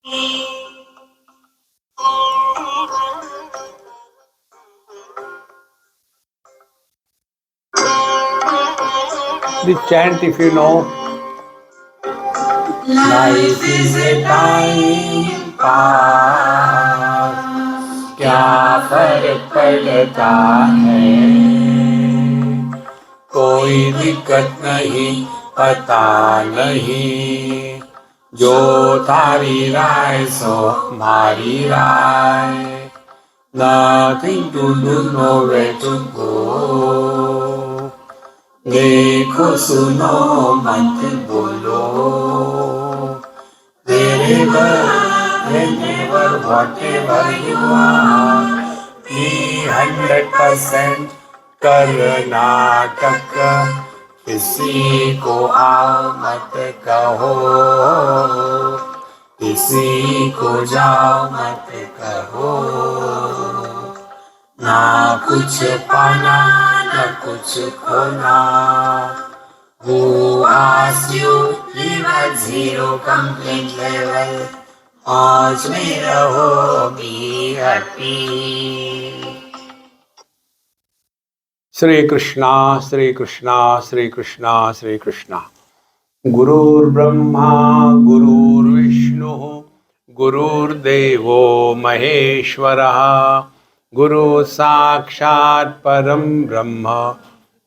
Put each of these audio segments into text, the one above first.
The chant, if you know. Life is a time pass, क्या फर्क पड़ता है, कोई दिक्कत नहीं, पता नहीं, जो थारी राय सो मारी राय, nothing to do, nowhere to go, देखो सुनो मत बोलो, wherever, whenever, whatever you are, be 100% Karnataka, किसी को आओ मत कहो, किसी को जाओ मत कहो, ना कुछ पाना ना कुछ खोना, who asked you live at zero complaint level, आज में रहो, be happy. Shri Krishna, Shri Krishna, Shri Krishna, Shri Krishna. Gurur Brahma, Gurur Vishnu, Gurur Devo Maheshwaraha, Guru Sakshat Param Brahma,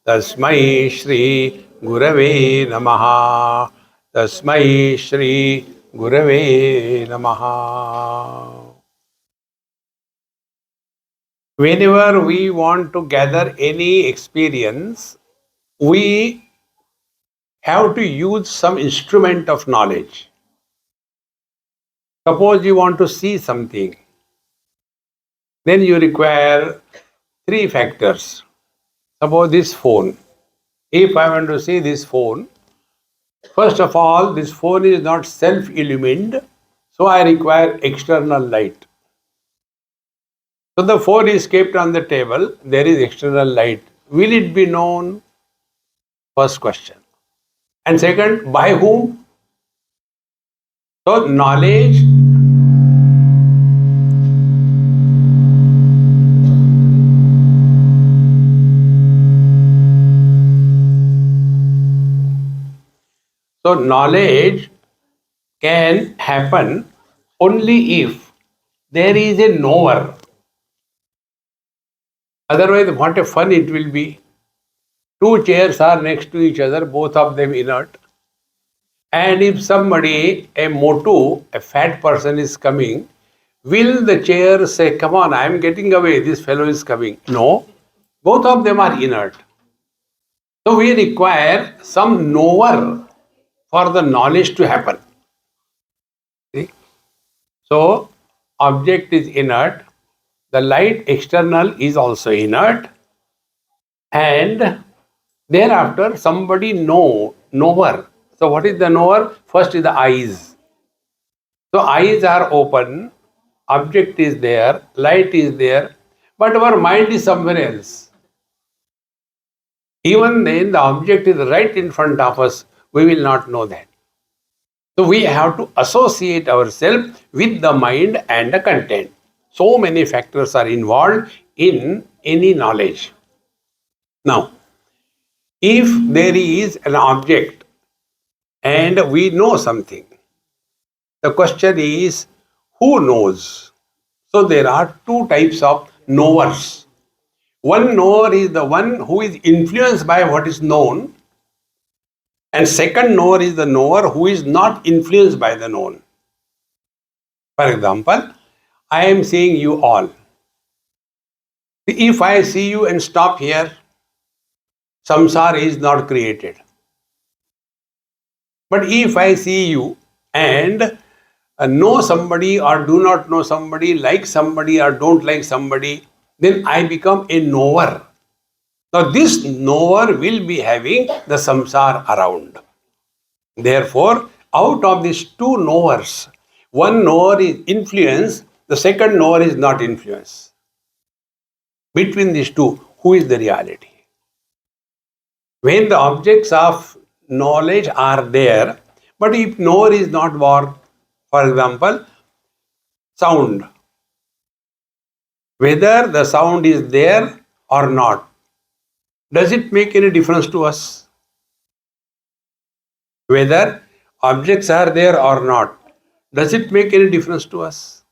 Tasmai Shri Gurave Namaha, Tasmai Shri Gurave Namaha. Whenever we want to gather any experience, we have to use some instrument of knowledge. Suppose you want to see something, then you require three factors. Suppose this phone. If I want to see this phone, first of all, this phone is not self-illumined, so I require external light. So the phone is kept on the table, there is external light. Will it be known? First question. And second, by whom? So knowledge can happen only if there is a knower. Otherwise, what a fun it will be. Two chairs are next to each other, both of them inert. And if somebody, a motu, a fat person is coming, will the chair say, come on, I am getting away, this fellow is coming? No, both of them are inert. So we require some knower for the knowledge to happen. See? So object is inert, the light external is also inert, and thereafter somebody knower. So what is the knower? First is the eyes. So eyes are open, object is there, light is there, but our mind is somewhere else. Even then the object is right in front of us, we will not know that. So we have to associate ourselves with the mind and the content. So many factors are involved in any knowledge. Now, if there is an object and we know something, the question is, who knows? So there are two types of knowers. One knower is the one who is influenced by what is known, and second knower is the knower who is not influenced by the known. For example, I am seeing you all. If I see you and stop here, samsara is not created. But if I see you and know somebody or do not know somebody, like somebody or don't like somebody, then I become a knower. Now this knower will be having the samsara around. Therefore, out of these two knowers, one knower is influence, the second knower is not influence. Between these two, who is the reality? When the objects of knowledge are there, but if knower is not born, for example, sound. Whether the sound is there or not, does it make any difference to us? Whether objects are there or not, does it make any difference to us?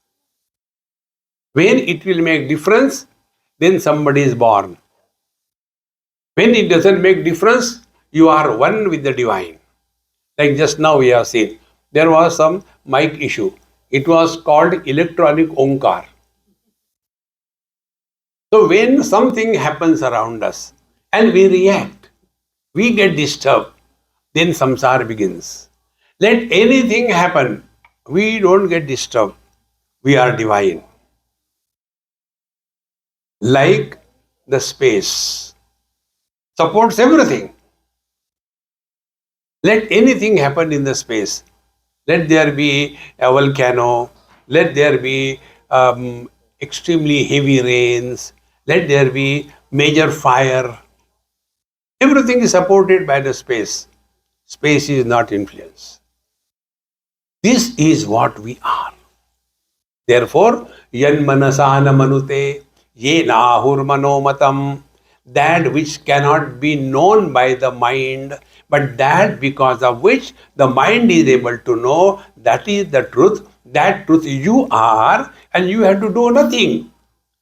When it will make difference, then somebody is born. When it doesn't make difference, you are one with the divine. Like just now we have seen, there was some mic issue. It was called electronic onkar. So when something happens around us and we react, we get disturbed, then samsara begins. Let anything happen, we don't get disturbed. We are divine. Like the space supports everything. Let anything happen in the space. Let there be a volcano. Let there be extremely heavy rains. Let there be major fire. Everything is supported by the space. Space is not influence. This is what we are. Therefore, yan manasana manute ye nahur manomatam, that which cannot be known by the mind, but that because of which the mind is able to know, that is the truth. That truth you are, and you have to do nothing.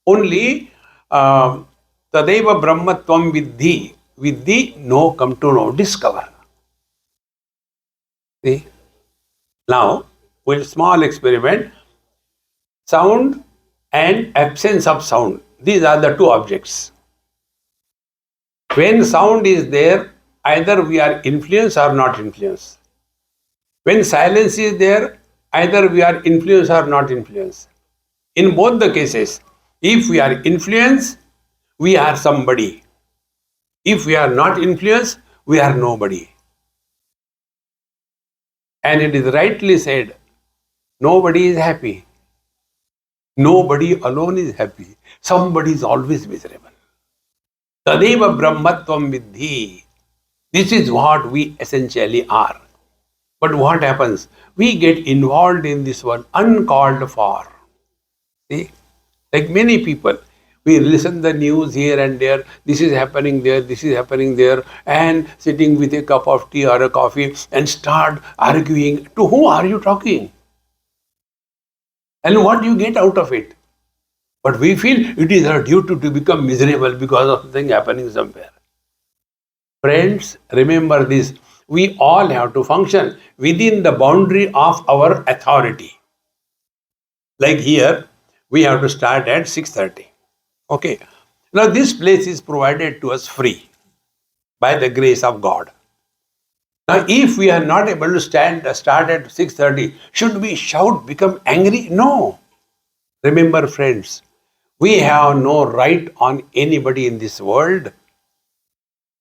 Only tadeva brahmatvam vidhi. Vidhi, know, come to know, discover. See? Now, with small experiment, sound and absence of sound. These are the two objects. When sound is there, either we are influenced or not influenced. When silence is there, either we are influenced or not influenced. In both the cases, if we are influenced, we are somebody. If we are not influenced, we are nobody. And it is rightly said, nobody is happy. Nobody alone is happy. Somebody is always miserable. Tadeva brahmatvam vidhi. This is what we essentially are. But what happens? We get involved in this one uncalled for. See? Like many people, we listen the news here and there, this is happening there, this is happening there, and sitting with a cup of tea or a coffee and start arguing. To whom are you talking? And what do you get out of it? But we feel it is our duty to become miserable because of something happening somewhere. Friends, remember this. We all have to function within the boundary of our authority. Like here, we have to start at 6:30. Okay. Now this place is provided to us free by the grace of God. Now if we are not able to start at 6:30, should we shout, become angry? No. Remember friends, we have no right on anybody in this world.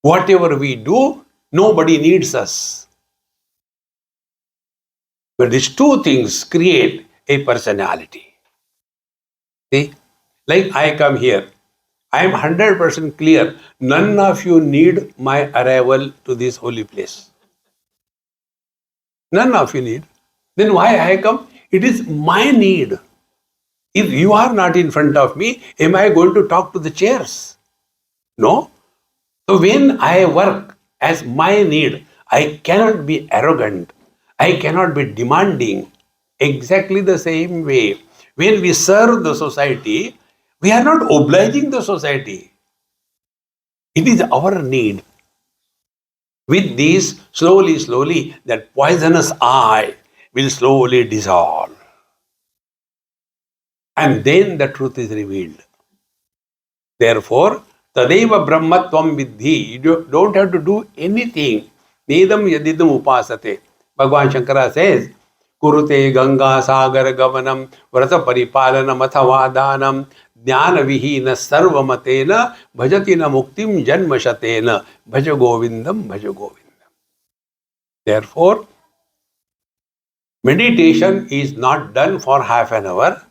Whatever we do, nobody needs us. But these two things create a personality. See, like I come here, I am 100% clear, none of you need my arrival to this holy place. None of you need. Then why I come? It is my need. If you are not in front of me, am I going to talk to the chairs? No. So when I work as my need, I cannot be arrogant. I cannot be demanding. Exactly the same way. When we serve the society, we are not obliging the society. It is our need. With this, slowly, that poisonous I will slowly dissolve. And then the truth is revealed. Therefore, tadeva brahmatvam vidhi. You don't have to do anything. Nedam yadidam upasate. Bhagavan Shankara says, kurute ganga sagar gavanam vrata paripalanam athavadanam jnana vihina sarvamatena bhajatina muktim janmashatena bhaja govindam bhaja govindam. Therefore, meditation is not done for half an hour.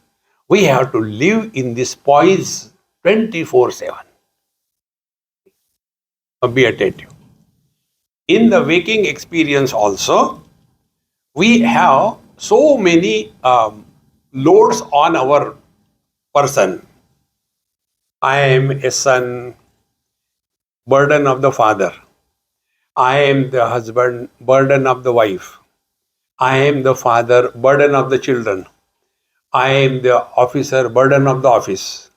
We have to live in this poise 24/7. Be attentive. In the waking experience also, we have so many loads on our person. I am a son, burden of the father. I am the husband, burden of the wife. I am the father, burden of the children. I am the officer, burden of the office.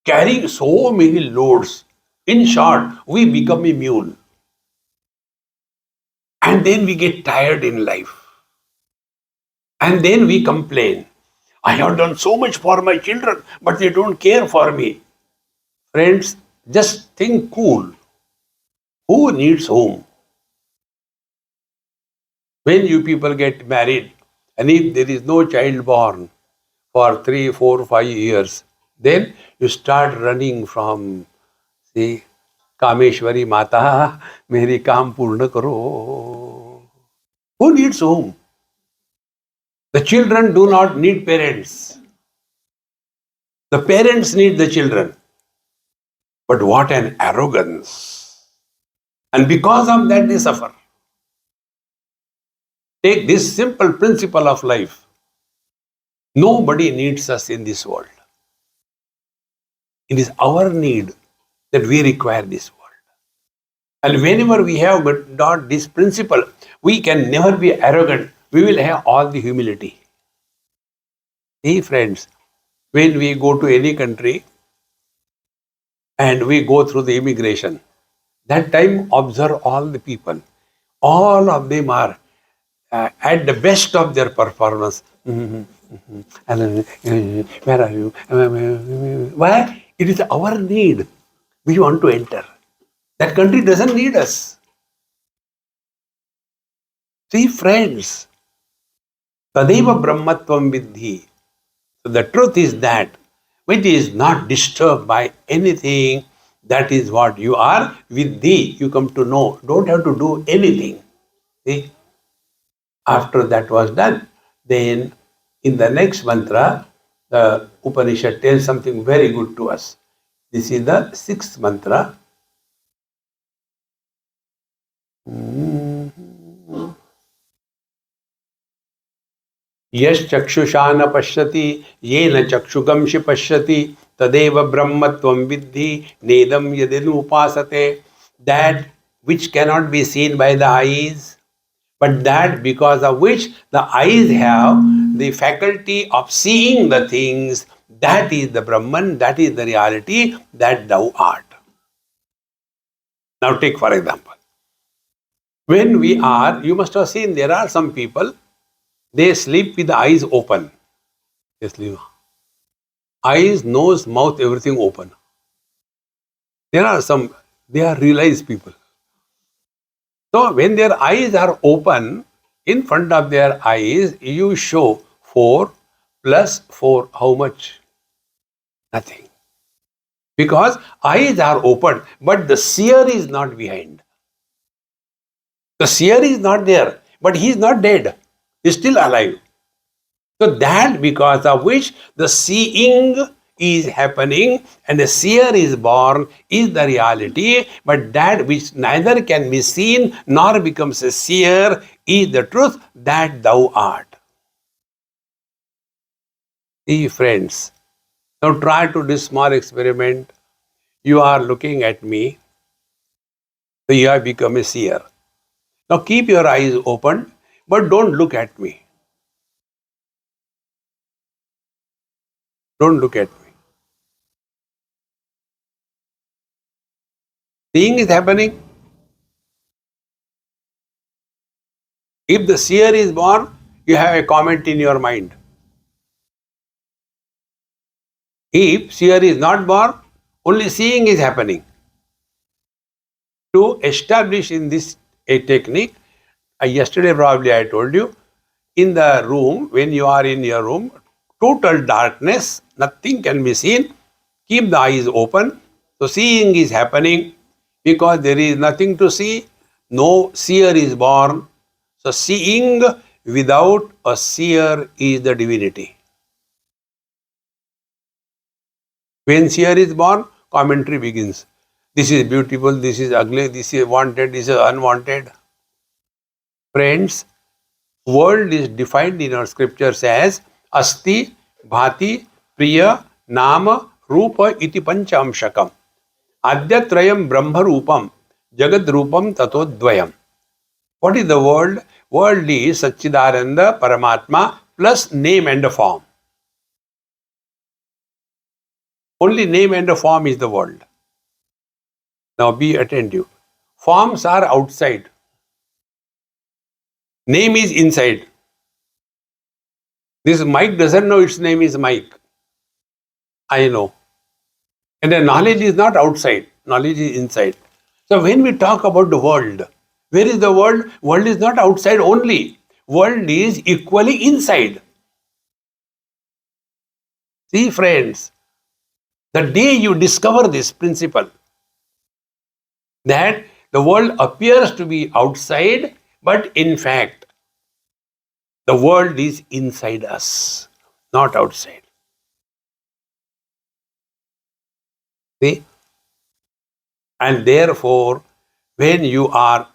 Carrying so many loads. In short, we become a mule. And then we get tired in life. And then we complain. I have done so much for my children, but they don't care for me. Friends, just think cool. Who needs home? When you people get married, and if there is no child born for 3, 4, 5 years, then you start running from, see, Kamwshwari Mata, Meri Kaam Purna Karo. Who needs home? The children do not need parents. The parents need the children. But what an arrogance. And because of that, they suffer. Take this simple principle of life. Nobody needs us in this world. It is our need that we require this world. And whenever we have got this principle, we can never be arrogant. We will have all the humility. See, friends, when we go to any country and we go through the immigration, that time observe all the people. All of them are at the best of their performance. Where are you? Why? It is our need. We want to enter. That country doesn't need us. See, friends, Tadeva Brahmatvam Vidhi. So the truth is that which is not disturbed by anything, that is what you are Vidhi. You come to know. Don't have to do anything. See? After that was done, then in the next mantra, the Upanishad tells something very good to us. This is the sixth mantra. Yash chakshusha pashyati, yena chakshugamshi pashyati, tadeva brahmatvam vidhi, nedam yadenu upasate. That which cannot be seen by the eyes, but that because of which the eyes have the faculty of seeing the things, that is the Brahman, that is the reality that thou art. Now take for example, when we are, you must have seen there are some people, they sleep with the eyes open. They sleep. Eyes, nose, mouth, everything open. There are some, they are realized people. So when their eyes are open, in front of their eyes, you show 4 plus 4, how much? Nothing. Because eyes are open, but the seer is not behind. The seer is not there, but he is not dead. He is still alive. So that because of which the seeing is happening and the seer is born is the reality, but that which neither can be seen nor becomes a seer is the truth that thou art. See, friends, now try to do this small experiment. You are looking at me, so you have become a seer. Now keep your eyes open, but don't look at me. Don't look at me. Seeing is happening. If the seer is born, you have a comment in your mind. If seer is not born, only seeing is happening. To establish in this a technique, yesterday probably I told you, in the room, when you are in your room, total darkness, nothing can be seen, keep the eyes open. So seeing is happening because there is nothing to see, no seer is born. So seeing without a seer is the divinity. When seer is born, commentary begins. This is beautiful, this is ugly, this is wanted, this is unwanted. Friends, world is defined in our scriptures as asti, bhati, priya, nama, rupa iti pancha amshakam. Adyatrayam brahma rupam, jagad rupam tato dvayam. What is the world? World is Satchidananda Paramatma plus name and a form. Only name and a form is the world. Now be attentive. Forms are outside. Name is inside. This mic doesn't know its name is mic. I know. And the knowledge is not outside. Knowledge is inside. So when we talk about the world, where is the world? World is not outside only. World is equally inside. See, friends, the day you discover this principle, that the world appears to be outside, but in fact, the world is inside us, not outside. See? And therefore, when you are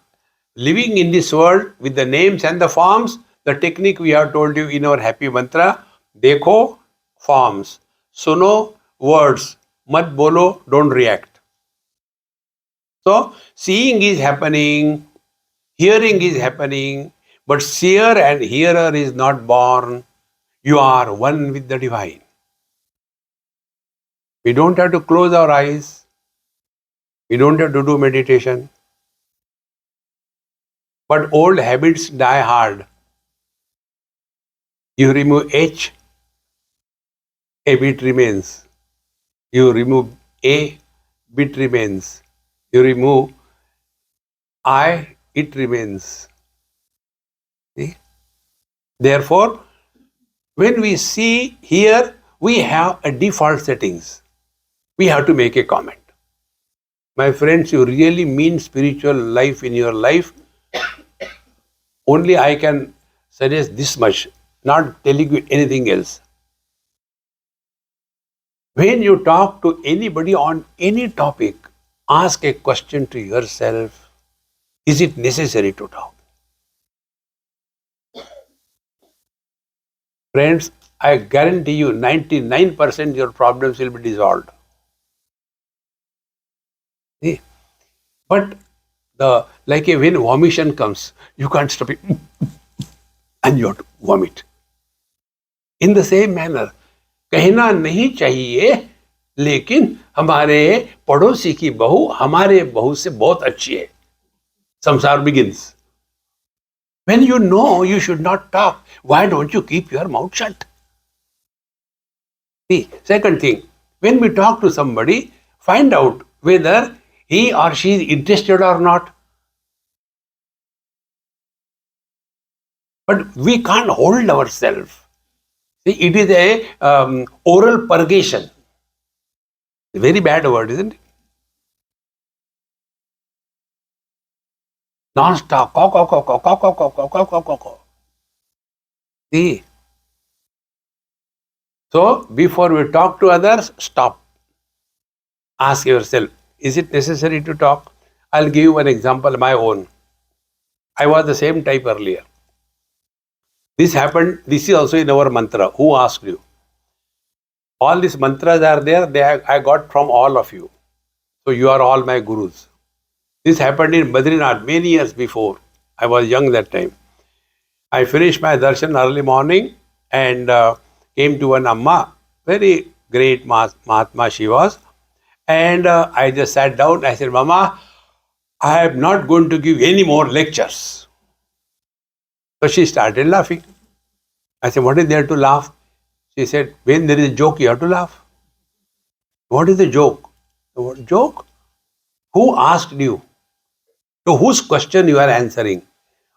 living in this world with the names and the forms, the technique we have told you in our happy mantra, dekho, forms, suno, words, mat bolo, don't react. So, seeing is happening, hearing is happening, but seer and hearer is not born. You are one with the divine. We don't have to close our eyes. We don't have to do meditation. But old habits die hard. You remove H, a bit remains. You remove A, bit remains. You remove I, it remains. See? Therefore, when we see here, we have a default settings. We have to make a comment. My friends, you really mean spiritual life in your life. Only I can suggest this much, not telling you anything else. When you talk to anybody on any topic, ask a question to yourself. Is it necessary to talk? Friends, I guarantee you 99% your problems will be dissolved. See? But like when vomition comes, you can't stop it and you have to vomit. In the same manner, कहना नहीं चाहिए, लेकिन हमारे पड़ोसी की बहू हमारे बहू से बहुत अच्छी है. Samsar begins. When you know you should not talk, why don't you keep your mouth shut? See, second thing, when we talk to somebody, find out whether he or she is interested or not. But we can't hold ourselves. See, it is a oral purgation. A very bad word, isn't it? Non-stop. See. So, before we talk to others, stop. Ask yourself, is it necessary to talk? I'll give you an example, my own. I was the same type earlier. This happened, this is also in our mantra. Who asked you? All these mantras are there, I got from all of you. So you are all my gurus. This happened in Badrinath many years before. I was young that time. I finished my darshan early morning and came to an Amma, very great Mahatma she was. And I just sat down. I said, Mama, I am not going to give any more lectures. So she started laughing. I said, what is there to laugh? She said, when there is a joke, you have to laugh. What is the joke? What joke? Who asked you? To whose question you are answering?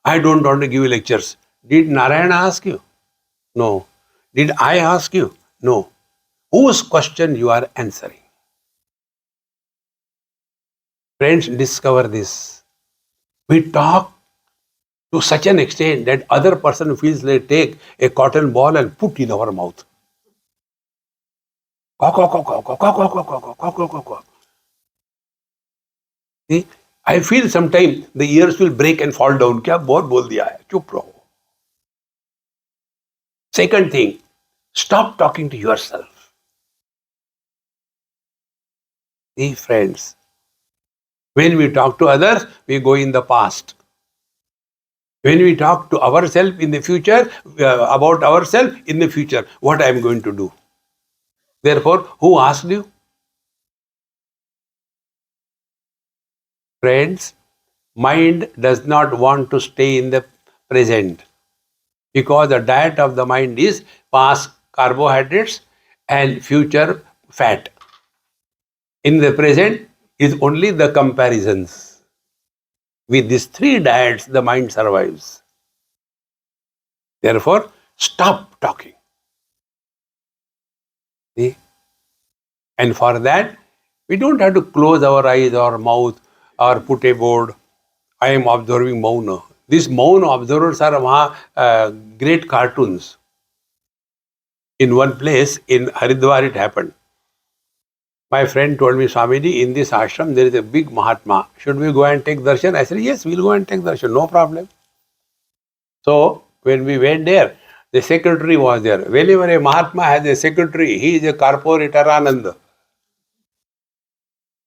I don't want to give you lectures. Did Narayana ask you? No. Did I ask you? No. Whose question you are answering? Friends, discover this. We talk to such an extent that other person feels they take a cotton ball and put in our mouth. See, I feel sometimes the ears will break and fall down. क्या बहुत बोल दिया है, चुप रहो. Second thing, Stop talking to yourself. See, friends, when we talk to others, we go in the past. When we talk to ourselves in the future, about ourselves in the future, what I am going to do. Therefore, who asked you? Friends, mind does not want to stay in the present because the diet of the mind is past carbohydrates and future fat. In the present is only the comparisons. With these three diets, the mind survives. Therefore, stop talking. See? And for that, we don't have to close our eyes or mouth or put a board. I am observing Mauna. These Mauna observers are great cartoons. In one place in Haridwar, it happened. My friend told me, Swamiji, in this ashram there is a big Mahatma. Should we go and take darshan? I said, yes, we'll go and take darshan, no problem. So, when we went there, the secretary was there. Whenever a Mahatma has a secretary, he is a corporator Anand.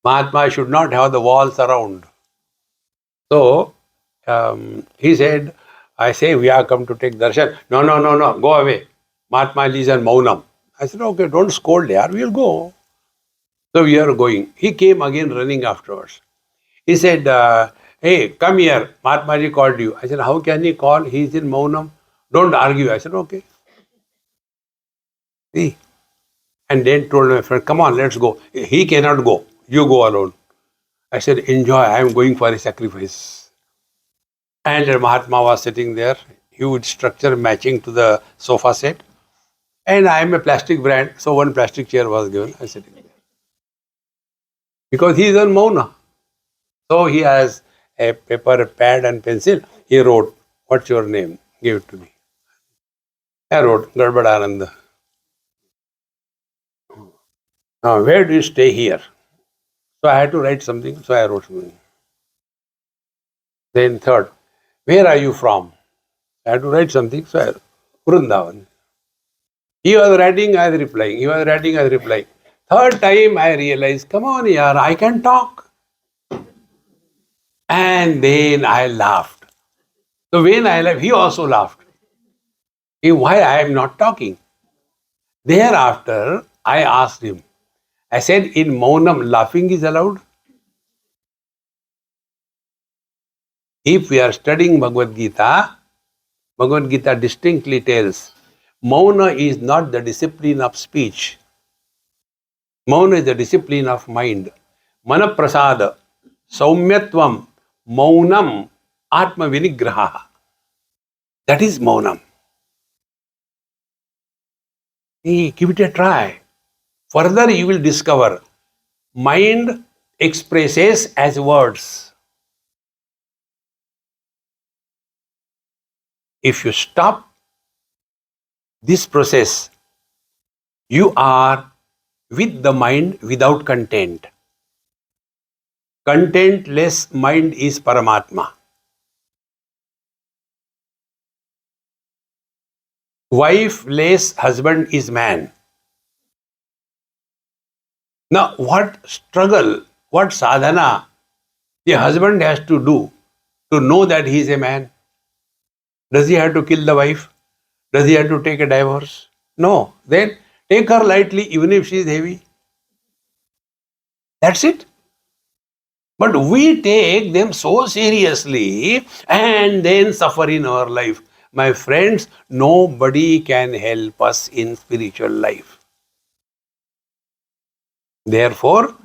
Mahatma should not have the walls around. So, he said, I say, we are come to take darshan. No, no, no, no, go away. Mahatma is in Maunam. I said, okay, don't scold here, we'll go. So we are going. He came again running afterwards. He said, hey, come here. Mahatmaji called you. I said, how can he call? He is in Maunam. Don't argue. I said, okay. See? And then told my friend, come on, let's go. He cannot go. You go alone. I said, enjoy. I am going for a sacrifice. And the Mahatma was sitting there, huge structure matching to the sofa set. And I am a plastic brand, so one plastic chair was given. I sitting there. Because he is on Mauna. So he has a paper, pad and pencil. He wrote, what's your name? Give it to me. I wrote, Gadbad Anand. Now, where do you stay here? So I had to write something, so I wrote something. Then third, where are you from? I had to write something, so I wrote, Vrindavan. He was writing, I was replying. He was writing, I was replying. Third time I realized, come on, yaar, I can talk. And then I laughed. So when I laughed, he also laughed. Why I am not talking? Thereafter, I asked him, I said, in Maunam, laughing is allowed? If we are studying Bhagavad Gita distinctly tells, Mauna is not the discipline of speech. Mauna is the discipline of mind. Manaprasada, Saumyatvam, Maunam, Atma Vinigraha. That is Maunam. Hey, give it a try. Further, you will discover mind expresses as words. If you stop this process, you are with the mind without content. Contentless mind is Paramatma. Wifeless husband is man. Now, what struggle, what sadhana the husband has to do to know that he is a man? Does he have to kill the wife? Does he have to take a divorce? No. Then take her lightly even if she is heavy. That's it. But we take them so seriously and then suffer in our life. My friends, nobody can help us in spiritual life. Therefore,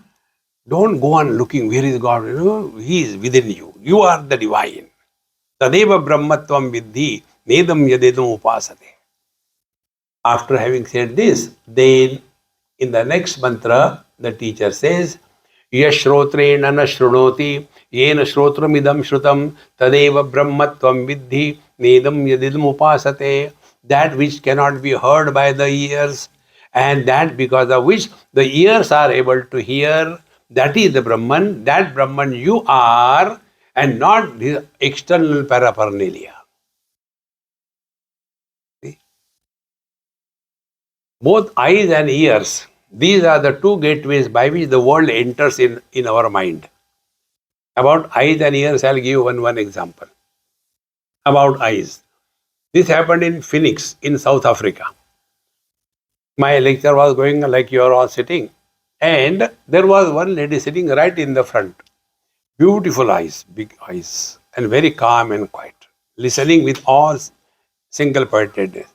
don't go on looking, where is God? He is within you. You are the divine. Tadeva brahmatvam vidhi nedam yadedam upasate. After having said this, then in the next mantra, the teacher says, Yashrotreena na shrunoti, yena shrotramidam shrutam, tadeva brahmatvam vidhi, nedam yadidam upasate. That which cannot be heard by the ears, and that because of which the ears are able to hear, that is the Brahman, that Brahman you are, and not the external paraphernalia. See? Both eyes and ears, these are the two gateways by which the world enters in our mind. About eyes and ears, I'll give you one example. About eyes. This happened in Phoenix, in South Africa. My lecture was going like you are all sitting, and there was one lady sitting right in the front. Beautiful eyes, big eyes, and very calm and quiet, listening with all single pointedness.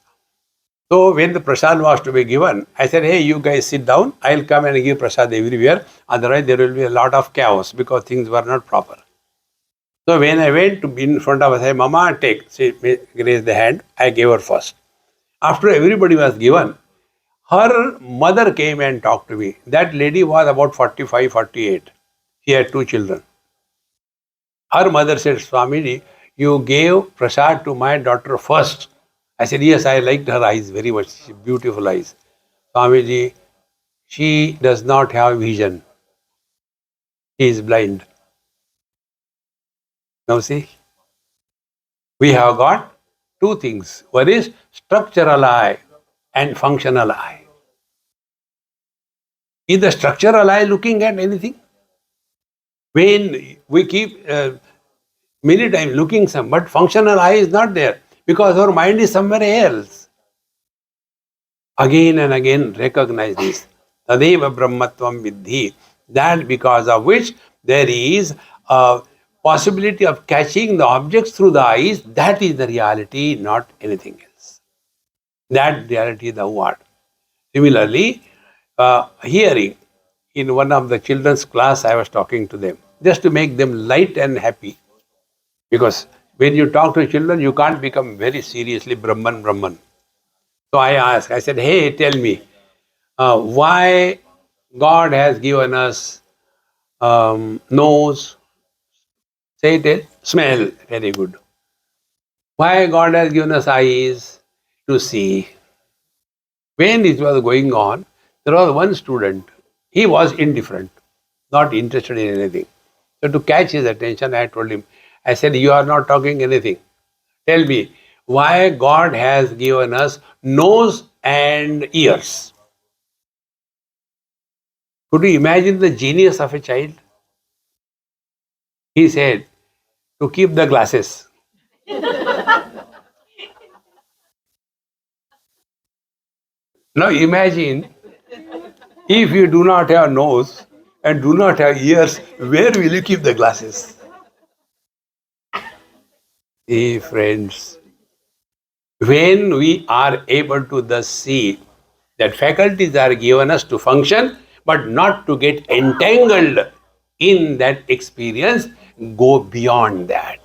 So when the prasad was to be given, I said, hey, you guys sit down. I'll come and give prasad everywhere. Otherwise, there will be a lot of chaos because things were not proper. So when I went to be in front of her, I said, Mama, take. She raised the hand. I gave her first. After everybody was given, her mother came and talked to me. That lady was about 45, 48. She had two children. Her mother said, Swamiji, you gave prasad to my daughter first. I said, yes, I liked her eyes very much. Beautiful eyes. Swamiji, she does not have vision. She is blind. Now see, we have got two things. One is structural eye and functional eye. Is the structural eye looking at anything? When we keep many times looking some, but functional eye is not there because our mind is somewhere else. Again and again recognize this. Tadeva Brahmatvam Vidhi. That because of which there is a possibility of catching the objects through the eyes. That is the reality, not anything else. That reality is the word. Similarly, hearing. In one of the children's class, I was talking to them just to make them light and happy. Because when you talk to children, you can't become very seriously Brahman. So I asked, I said, hey, tell me, why God has given us nose, say it, smell, very good. Why God has given us eyes to see. When this was going on, there was one student, he was indifferent, not interested in anything. So to catch his attention, I told him, I said, you are not talking anything. Tell me, why God has given us nose and ears? Could you imagine the genius of a child? He said, to keep the glasses. Now imagine, if you do not have nose and do not have ears, where will you keep the glasses? Hey friends, when we are able to thus see that faculties are given us to function, but not to get entangled in that experience, go beyond that.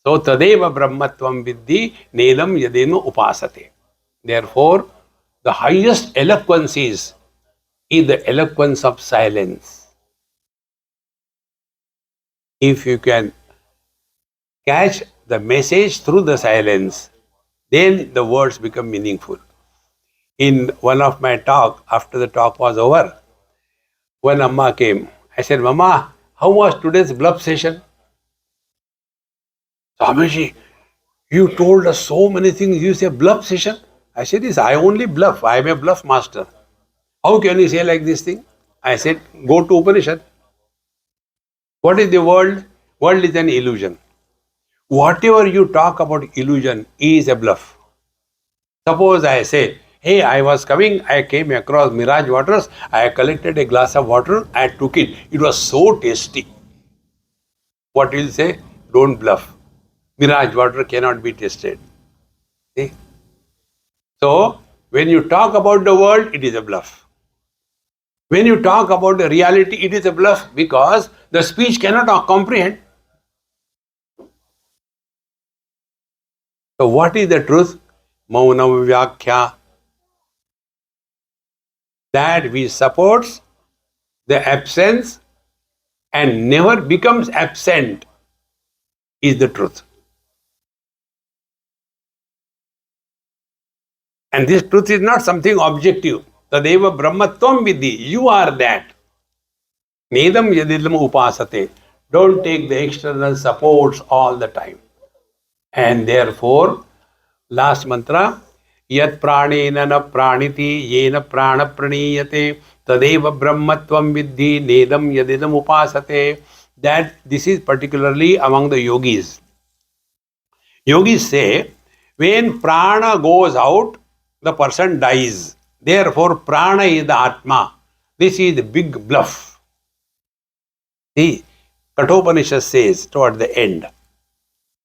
So tadeva brahmatvam viddhi nelam yadenu upasate. Therefore, the highest eloquence is the eloquence of silence. If you can catch the message through the silence, then the words become meaningful. In one of my talk, after the talk was over, when Amma came, I said, Mama, how was today's bluff session? Swamiji, you told us so many things. You say bluff session? I said, yes, I only bluff. I am a bluff master. How can you say like this thing? I said, go to Upanishad. What is the world? World is an illusion. Whatever you talk about illusion is a bluff. Suppose I say, hey, I was coming, I came across Mirage waters, I collected a glass of water, I took it. It was so tasty. What will say? Don't bluff. Mirage water cannot be tasted. See? So, when you talk about the world, it is a bluff. When you talk about the reality, it is a bluff because the speech cannot comprehend. So, what is the truth? Maunam Vyakhya. That which supports the absence and never becomes absent is the truth. And this truth is not something objective. Tadeva Brahmatvam Vidhi. You are that. Nedam yadilam upasate. Don't take the external supports all the time. And therefore, last mantra, Yat pranena na praniti yena prana praniyate tadeva brahmatvam vidhi nedam yadidam upasate. That this is particularly among the yogis. Yogis say, when prana goes out, the person dies. Therefore, prana is the Atma. This is the big bluff. See, Kenopanishad says toward the end,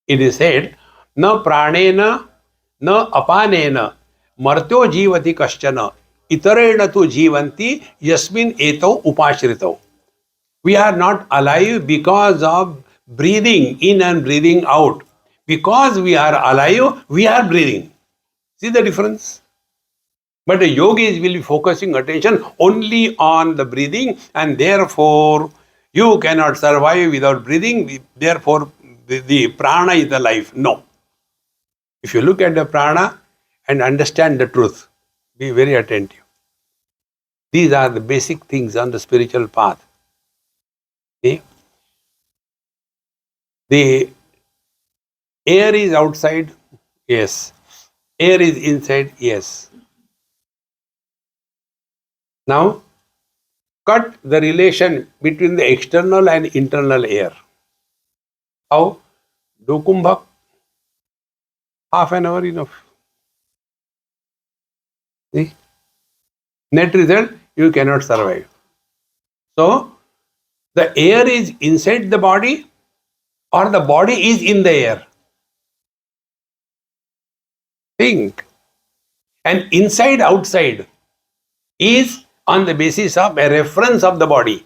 it is said, na pranena, na apanena, martyo jivati kaschana, itarena tu jivanti, yasmin etau upashritau. We are not alive because of breathing in and breathing out. Because we are alive, we are breathing. See the difference? But the yogis will be focusing attention only on the breathing, and therefore you cannot survive without breathing. Therefore, the prana is the life. No. If you look at the prana and understand the truth, be very attentive. These are the basic things on the spiritual path. See? The air is outside, yes. Air is inside, yes. Now, cut the relation between the external and internal air. How? Do kumbhak, half an hour enough. See? Net result, you cannot survive. So, the air is inside the body or the body is in the air. Think. And inside, outside is on the basis of a reference of the body.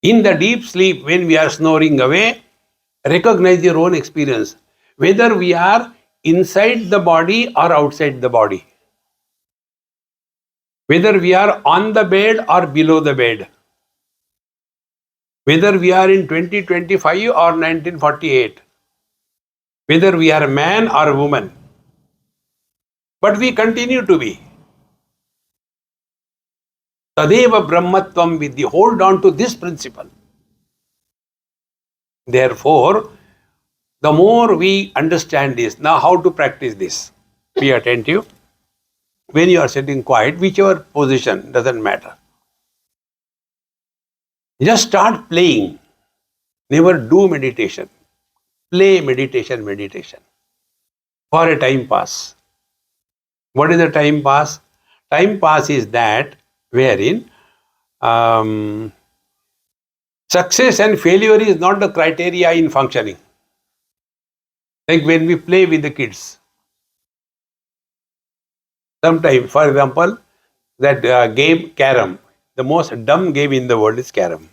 In the deep sleep, when we are snoring away, recognize your own experience, whether we are inside the body or outside the body, whether we are on the bed or below the bed, whether we are in 2025 or 1948, whether we are a man or a woman, but we continue to be. Tadeva brahmatvam vidhi. Hold on to this principle. Therefore, the more we understand this, now how to practice this? Be attentive. When you are sitting quiet, whichever position, doesn't matter. Just start playing. Never do meditation. Play meditation, meditation. For a time pass. What is a time pass? Time pass is that wherein success and failure is not the criteria in functioning. Like when we play with the kids. Sometimes, for example, that game carom, the most dumb game in the world is carom.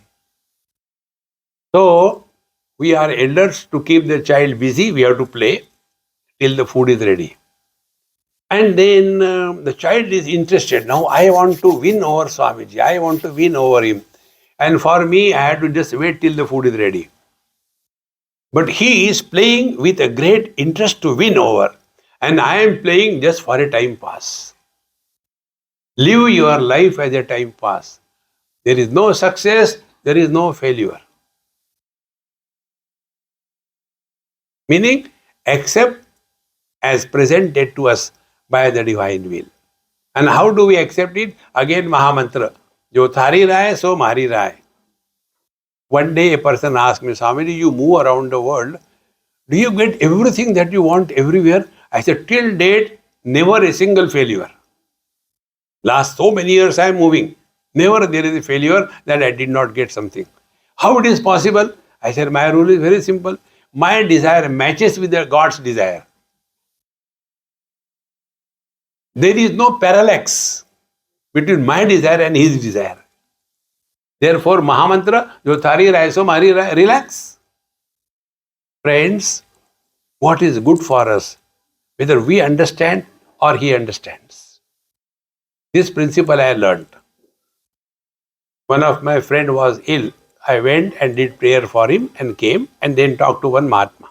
So, we are elders to keep the child busy, we have to play till the food is ready. And then the child is interested. Now, I want to win over Swamiji, I want to win over him. And for me, I had to just wait till the food is ready. But he is playing with a great interest to win over. And I am playing just for a time pass. Live your life as a time pass. There is no success, there is no failure. Meaning, accept as presented to us by the divine will. And how do we accept it? Again, Mahamantra. Jo thari rahe, so mari rahe. One day a person asked me, Swamiji, you move around the world. Do you get everything that you want everywhere? I said, till date, never a single failure. Last so many years I am moving. Never there is a failure that I did not get something. How it is possible? I said, my rule is very simple. My desire matches with God's desire. There is no parallax between my desire and his desire. Therefore, Mahamantra, jo thari rahe so mari rahe, relax. Friends, what is good for us, whether we understand or he understands. This principle I learned. One of my friend was ill. I went and did prayer for him and came and then talked to one Mahatma.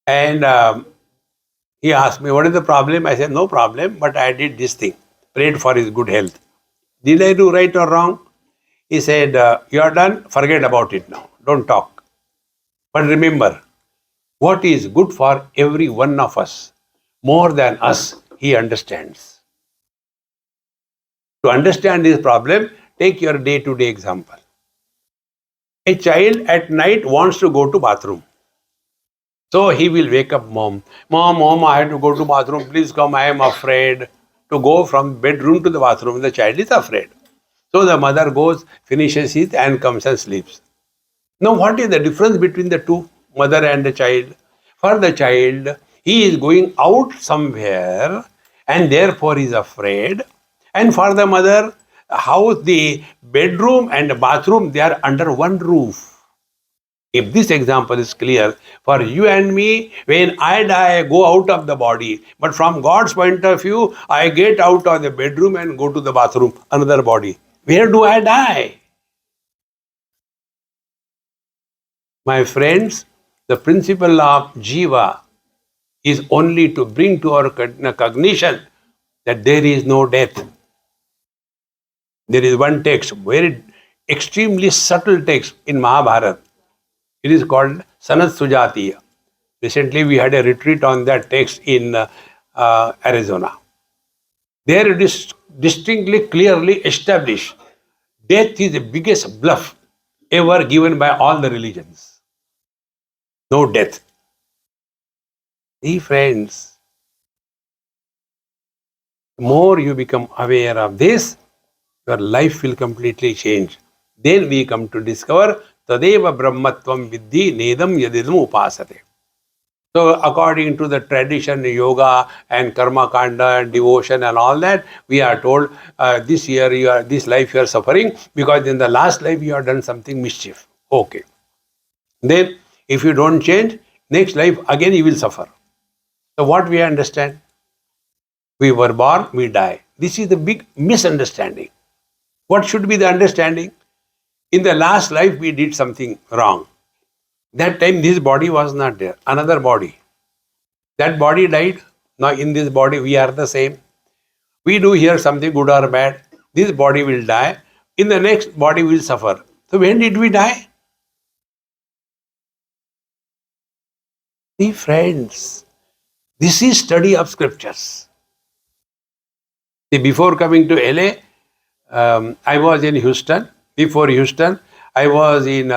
And he asked me, what is the problem? I said, no problem, but I did this thing. Prayed for his good health. Did I do right or wrong? He said, you are done, forget about it now. Don't talk. But remember, what is good for every one of us, more than us, he understands. To understand this problem, take your day-to-day example. A child at night wants to go to bathroom. So he will wake up mom. Mom, I have to go to bathroom. Please come, I am afraid. To go from bedroom to the bathroom, the child is afraid. So the mother goes, finishes it and comes and sleeps. Now what is the difference between the two, mother and the child? For the child, he is going out somewhere and therefore is afraid. And for the mother, house, the bedroom and the bathroom, they are under one roof. If this example is clear, for you and me, when I die, I go out of the body. But from God's point of view, I get out of the bedroom and go to the bathroom, another body. Where do I die? My friends, the principle of Jiva is only to bring to our cognition that there is no death. There is one text, very extremely subtle text in Mahabharata. It is called Sanat Sujatiya. Recently, we had a retreat on that text in Arizona. There it is distinctly, clearly established. Death is the biggest bluff ever given by all the religions. No death. See, friends, the more you become aware of this, your life will completely change. Then we come to discover Tadeva Brahmatvam Viddhi Nedam Yadidam Upasate. So according to the tradition, yoga and karma kanda and devotion and all that, we are told this life you are suffering because in the last life you have done something mischief. Okay. Then if you don't change, next life again you will suffer. So what we understand? We were born, we die. This is the big misunderstanding. What should be the understanding? In the last life we did something wrong. That time this body was not there, another body. That body died. Now in this body we are the same. We do here something good or bad. This body will die. In the next body we will suffer. So when did we die? See friends, this is study of scriptures. See, before coming to LA, I was in Houston. Before Houston, I was in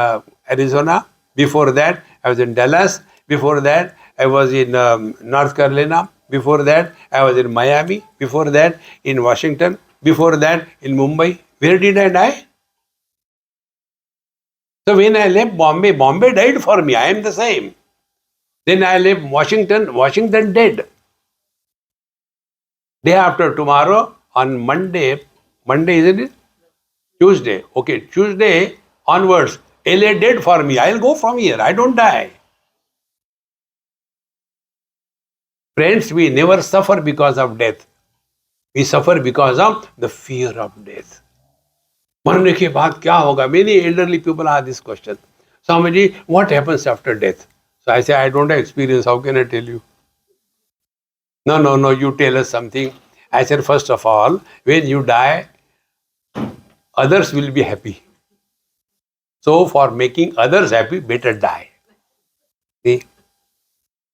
Arizona. Before that, I was in Dallas. Before that, I was in North Carolina. Before that, I was in Miami. Before that, in Washington. Before that, in Mumbai. Where did I die? So when I left Bombay, Bombay died for me. I am the same. Then I left Washington. Washington dead. Day after tomorrow, on Monday, isn't it? Tuesday. Okay, Tuesday onwards, LA dead for me. I'll go from here. I don't die. Friends, we never suffer because of death. We suffer because of the fear of death. मरने के बाद क्या होगा? Many elderly people ask this question. Swamiji, what happens after death? So I say, I don't have experience. How can I tell you? No, you tell us something. I said, first of all, when you die, others will be happy. So for making others happy, better die. See?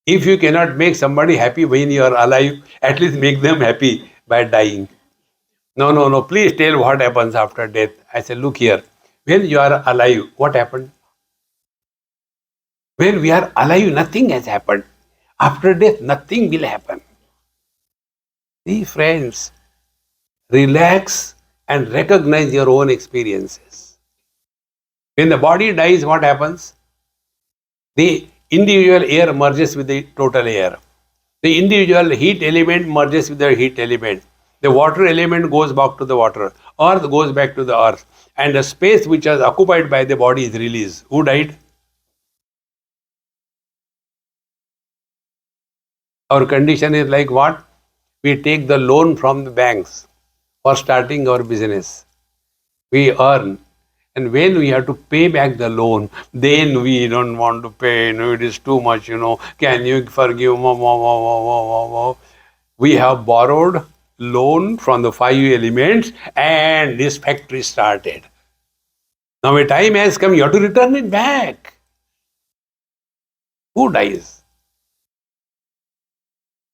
If you cannot make somebody happy when you are alive, at least make them happy by dying. No, please tell what happens after death. I said, look here. When you are alive, what happened? When we are alive, nothing has happened. After death, nothing will happen. See, friends, relax and recognize your own experiences. When the body dies, what happens? The individual air merges with the total air. The individual heat element merges with the heat element. The water element goes back to the water. Earth goes back to the earth. And the space which was occupied by the body is released. Who died? Our condition is like what? We take the loan from the banks for starting our business. We earn. And when we have to pay back the loan, then we don't want to pay. No, it is too much, Can you forgive? We have borrowed loan from the 5 elements and this factory started. Now a time has come, you have to return it back. Who dies?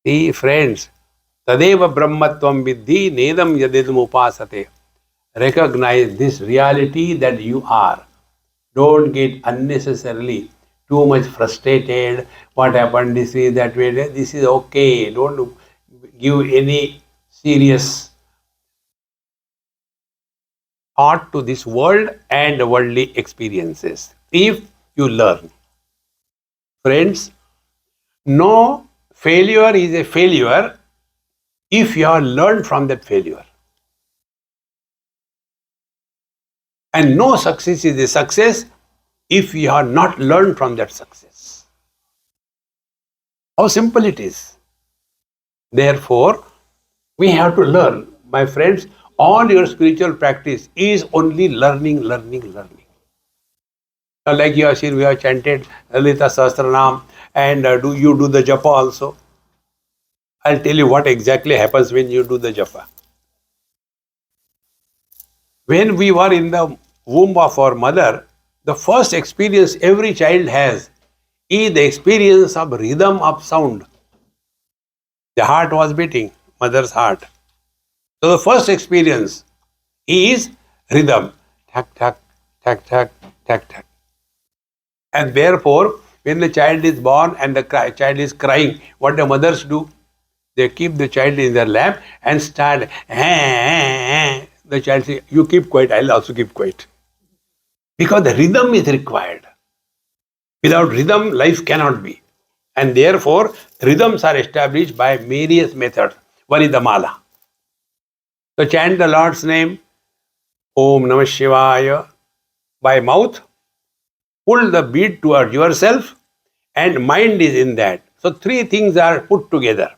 See, friends, Tadeva Brahmatvam Vidhi Nedam Yadidam Upasate. Recognize this reality that you are. Don't get unnecessarily too much frustrated. What happened this way, that way. This is okay. Don't give any serious thought to this world and worldly experiences. If you learn, friends, no failure is a failure if you have learned from that failure. And no success is a success if you have not learned from that success. How simple it is. Therefore, we have to learn. My friends, all your spiritual practice is only learning, learning, learning. Now, like you have seen, we have chanted Lalita Sahasranam and do you do the japa also? I'll tell you what exactly happens when you do the japa. When we were in the womb of our mother, the first experience every child has is the experience of rhythm of sound. The heart was beating, mother's heart. So the first experience is rhythm. Thak, thak, thak, thak, thak, thak. And therefore, when the child is born and the child is crying, what the mothers do? They keep the child in their lap and start. The child says, "You keep quiet, I'll also keep quiet." Because the rhythm is required. Without rhythm, life cannot be. And therefore, rhythms are established by various methods. One is the mala. So chant the Lord's name, Om Namah Shivaya, by mouth. Pull the bead towards yourself and mind is in that. So three things are put together.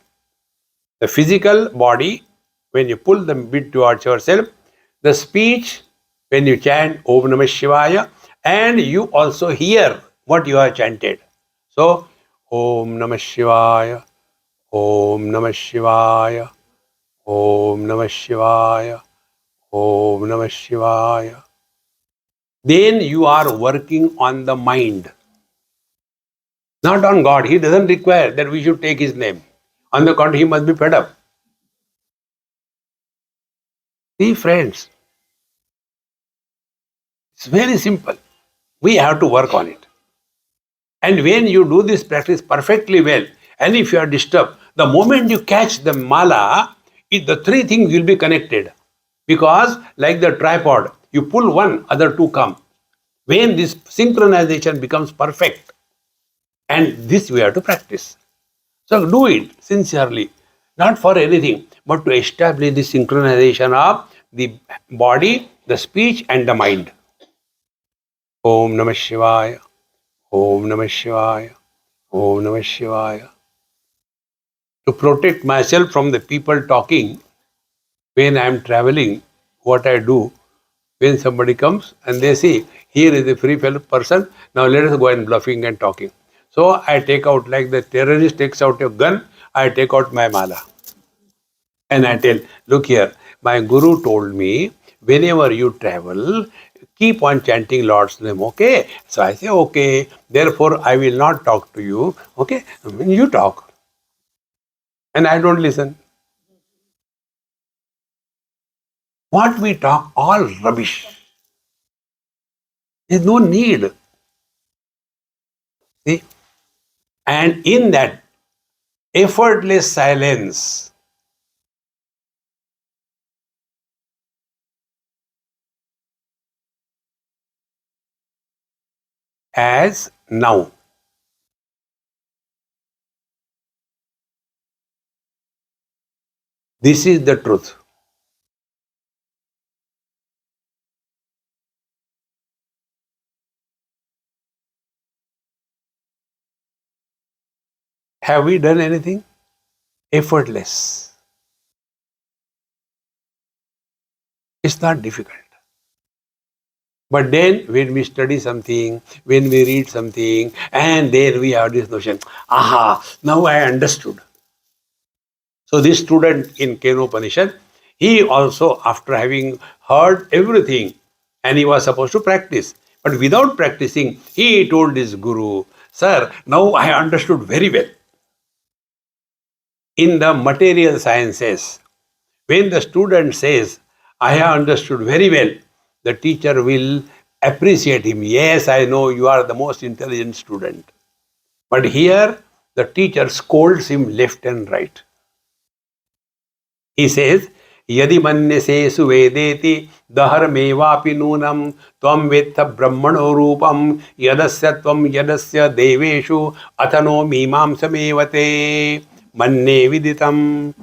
The physical body, when you pull the bead towards yourself, the speech, when you chant Om Namah Shivaya, and you also hear what you have chanted. So, Om Namah Shivaya, Om Namah Shivaya, Om Namah Shivaya, Om Namah Shivaya. Then you are working on the mind. Not on God. He doesn't require that we should take His name. On the contrary, He must be fed up. See, friends, it's very simple. We have to work on it. And when you do this practice perfectly well, and if you are disturbed, the moment you catch the mala, the three things will be connected. Because, like the tripod, you pull one, other two come. When this synchronization becomes perfect, and this we have to practice. So do it sincerely, not for anything, but to establish the synchronization of the body, the speech, and the mind. Om Namah Shivaya, Om Namah Shivaya, Om Namah Shivaya. To protect myself from the people talking when I am traveling, what I do, when somebody comes and they say, here is a free fellow person, now let us go and bluffing and talking. So I take out, like the terrorist takes out a gun, I take out my mala. And I tell, look here, my guru told me, whenever you travel, keep on chanting Lord's name, okay? So I say, okay, therefore I will not talk to you, okay? You talk. And I don't listen. What we talk, all rubbish. There's no need. See? And in that effortless silence, as now, this is the truth. Have we done anything? Effortless. It's not difficult. But then when we study something, when we read something, and then we have this notion, aha, now I understood. So this student in Kenopanishad, he also, after having heard everything, and he was supposed to practice, but without practicing, he told his guru, sir, now I understood very well. in the material sciences, when the student says, I have understood very well, the teacher will appreciate him. Yes, I know you are the most intelligent student. But here, the teacher scolds him left and right. He says, Yadi manyase suvedeti dahar mevapi nunam tvam vetha brahmano rupam yadasya deveshu athano mimamsamevate manne viditam.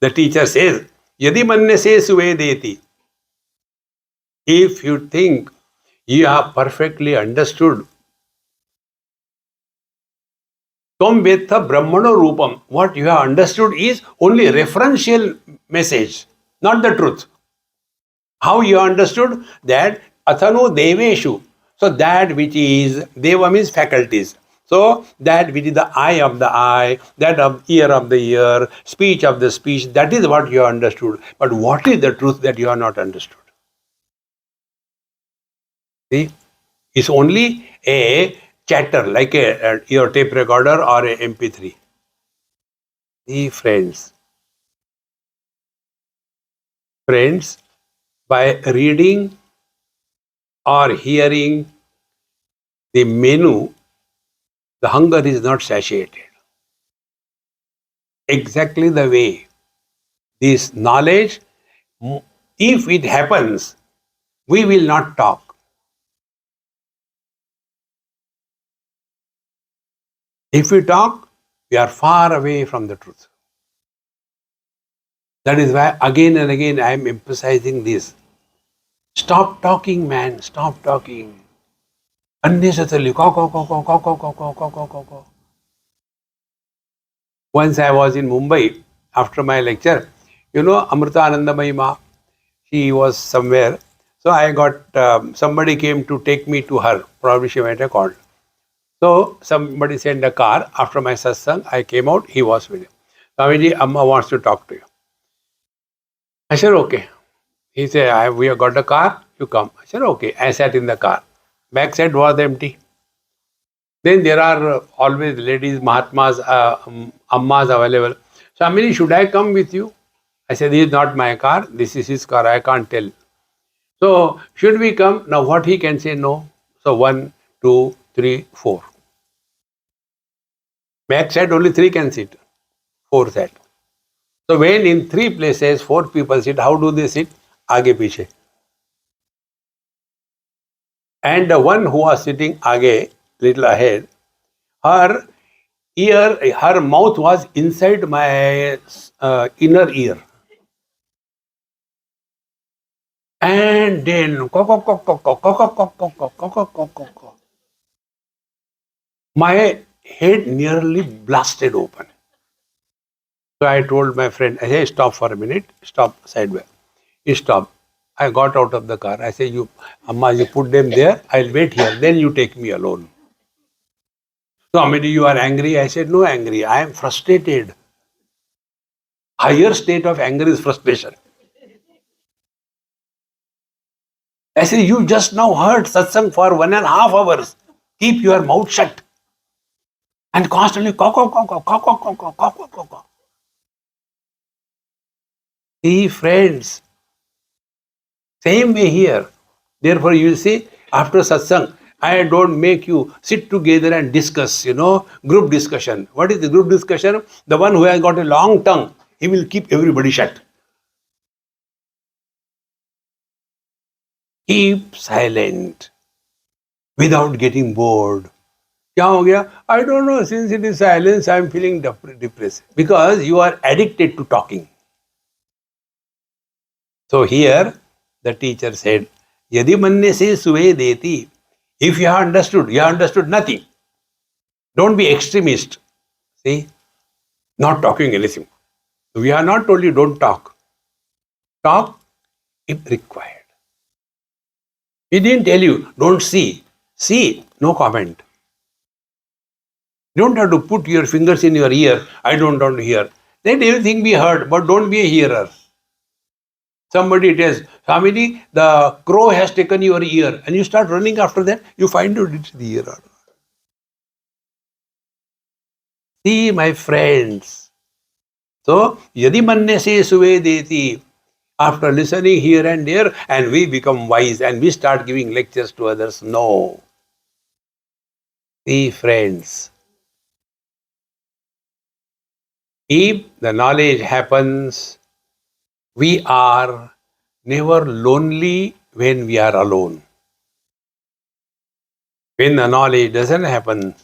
The teacher says, Yadi manyase suvedeti. If you think you have perfectly understood Tvam Vetha Brahmano Rupam. What you have understood is only referential message, not the truth. How you understood that Athano Deveshu. So that which is, Deva means faculties. So that which is the eye of the eye, that of ear of the ear, speech of the speech, that is what you have understood. But what is the truth that you have not understood? See? It's only a chatter, like your tape recorder or a MP3. See, friends, by reading or hearing the menu, the hunger is not satiated. Exactly the way this knowledge, if it happens, we will not talk. If we talk, we are far away from the truth. That is why again and again I am emphasizing this. Stop talking, man. Stop talking. Unnecessarily. Once I was in Mumbai after my lecture. You know Amrita Anandamayi Ma? She was somewhere. So I got, somebody came to take me to her. Probably she might have called. So somebody sent a car. After my satsang, I came out. He was with him. Swamiji, Amma wants to talk to you. I said, okay. He said, we have got a car. You come. I said, okay. I sat in the car. Back side was empty. Then there are always ladies, Mahatmas, Ammas available. Swamiji, should I come with you? I said, this is not my car. This is his car. I can't tell. So, should we come? Now, what he can say? No. So, 1, 2, 3, 4. Back side only 3 can sit. 4 sat. So, when in 3 places 4 people sit, how do they sit? Aage piche. And the one who was sitting aage, little ahead, her mouth was inside my inner ear. And then my head nearly blasted open. So I told my friend, I said, stop for a minute, stop sideways. He stopped. I got out of the car. I said, Amma, you put them there, I'll wait here, then you take me alone. So, Amity, you are angry? I said, no angry, I am frustrated. Higher state of anger is frustration. I said, you just now heard satsang for 1.5 hours. Keep your mouth shut. And constantly, See, friends, same way here. Therefore, you will see, after satsang, I don't make you sit together and discuss, group discussion. What is the group discussion? The one who has got a long tongue, he will keep everybody shut. Keep silent without getting bored. I don't know, since it is silence, I am feeling depressed. Because you are addicted to talking. So here, the teacher said, Yadi manyase suvedeti. If you have understood nothing. Don't be extremist. See, not talking anything. We are not told you don't talk. Talk if required. He didn't tell you, don't see. See, no comment. You don't have to put your fingers in your ear. I don't want to hear. Let everything be heard, but don't be a hearer. Somebody tells, Swamiji, the crow has taken your ear, and you start running after that, you find out it's the ear. See, my friends. So, yadi manne se suvedeti. After listening here and there, and we become wise and we start giving lectures to others. No. See, friends. If the knowledge happens, we are never lonely when we are alone. When the knowledge doesn't happen,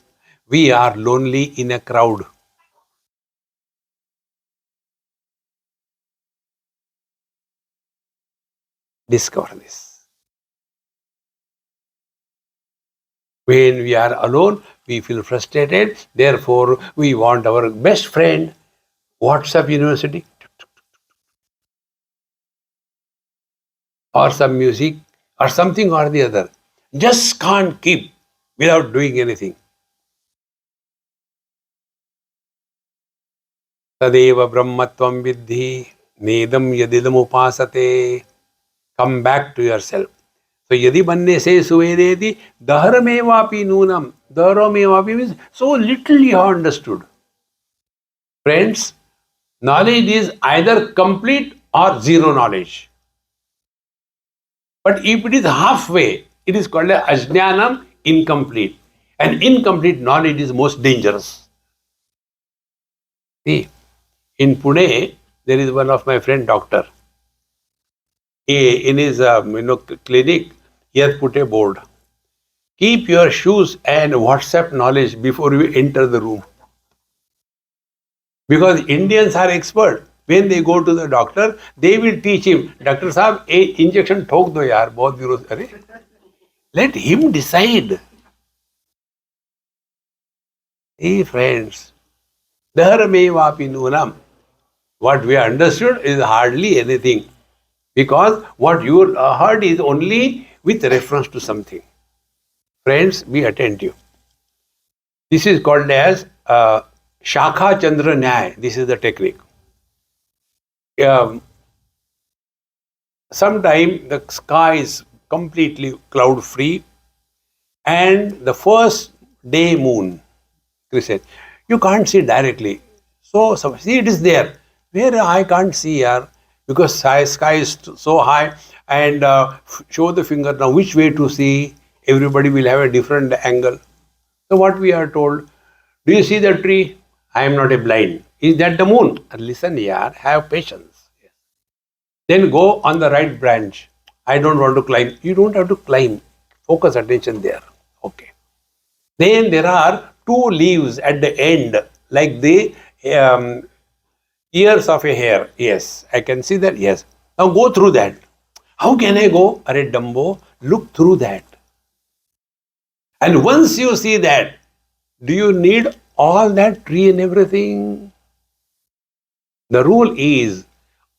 we are lonely in a crowd. Discover this. When we are alone, we feel frustrated. Therefore, we want our best friend, WhatsApp University, or some music, or something or the other. Just can't keep without doing anything. Tadeva Brahmatvam Vidhi, Nedam Yadidam Upasate. Come back to yourself. So yadi banne se suvedeti daharamevapi nunam. Daharamevapi means so little you have understood. Friends, knowledge is either complete or zero knowledge. But if it is halfway, it is called a ajnanam, incomplete. And incomplete knowledge is most dangerous. See, in Pune, there is one of my friend doctor. In his clinic, he has put a board. Keep your shoes and WhatsApp knowledge before you enter the room. Because Indians are expert. When they go to the doctor, they will teach him, Doctor Sahab, a injection ठोक दो यार, बहुत विरोध करे. Let him decide. Hey friends, dharmevapi nunam. What we understood is hardly anything. Because what you heard is only with reference to something. Friends, be attentive. This is called as Shakha Chandra Nyay. This is the technique. Sometime the sky is completely cloud free and the first day moon, Chris, you can't see directly. So see, it is there. Where I can't see here because sky is so high and show the finger now which way to see. Everybody will have a different angle. So what we are told, do you see the tree? I am not a blind. Is that the moon? Listen here, have patience. Then go on the right branch. I don't want to climb. You don't have to climb. Focus attention there. Okay. Then there are two leaves at the end, like the ears of a hare. Yes, I can see that. Yes. Now go through that. How can I go? Are Dumbo, look through that. And once you see that, do you need all that tree and everything? The rule is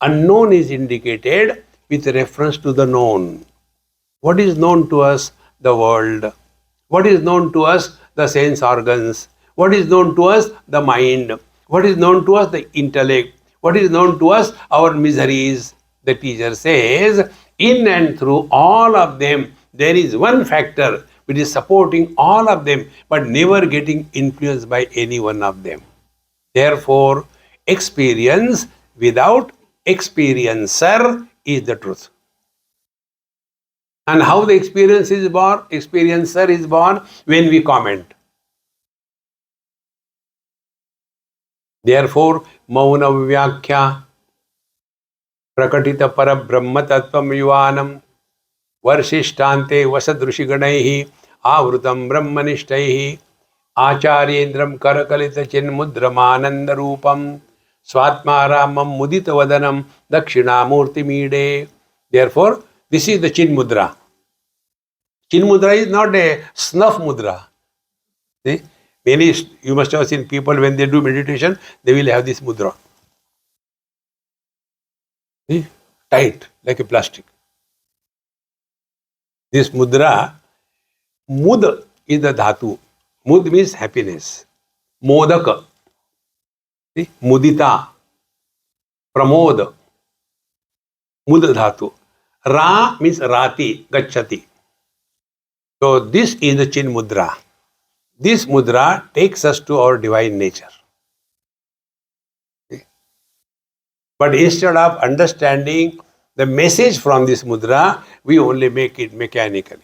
unknown is indicated with reference to the known. What is known to us? The world. What is known to us? The sense organs. What is known to us? The mind. What is known to us? The intellect. What is known to us? Our miseries. The teacher says, in and through all of them, there is one factor which is supporting all of them, but never getting influenced by any one of them. Therefore, experience without experiencer is the truth. And how the experience is born? Experiencer is born when we comment. Therefore, Mauna Vyakhya Prakatita Para Brahma Tattvam Yuvanam Varshishthante Vasadrushiganaihi Avrutam Brahmanishthaihi Acharyendram Karakalita Chinmudramananda Rupam Swatmaramam Mudita Vadanam Dakshinamurti Mide. Therefore, this is the Chin Mudra. Chin Mudra is not a snuff mudra. See? Many, you must have seen people when they do meditation, they will have this mudra. See? Tight, like a plastic. This mudra, mud is the dhatu. Mud means happiness. Modaka. See? Mudita. Pramod. Mud dhatu. Ra means rati, gachati. So this is the Chin Mudra. This mudra takes us to our divine nature. But instead of understanding the message from this mudra, we only make it mechanically.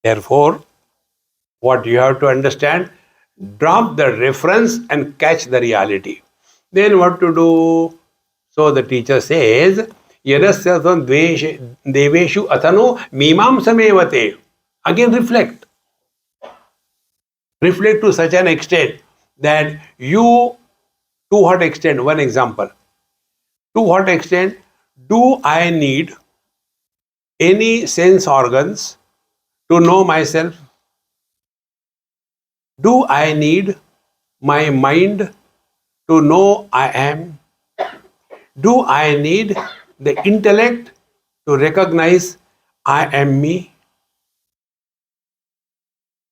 Therefore, what you have to understand, drop the reference and catch the reality. Then what to do? So the teacher says, Yadasya deveshu atano mimam samevate. Again reflect. Reflect to such an extent that you, to what extent, one example, to what extent do I need any sense organs to know myself? Do I need my mind to know I am? Do I need the intellect to recognize I am me?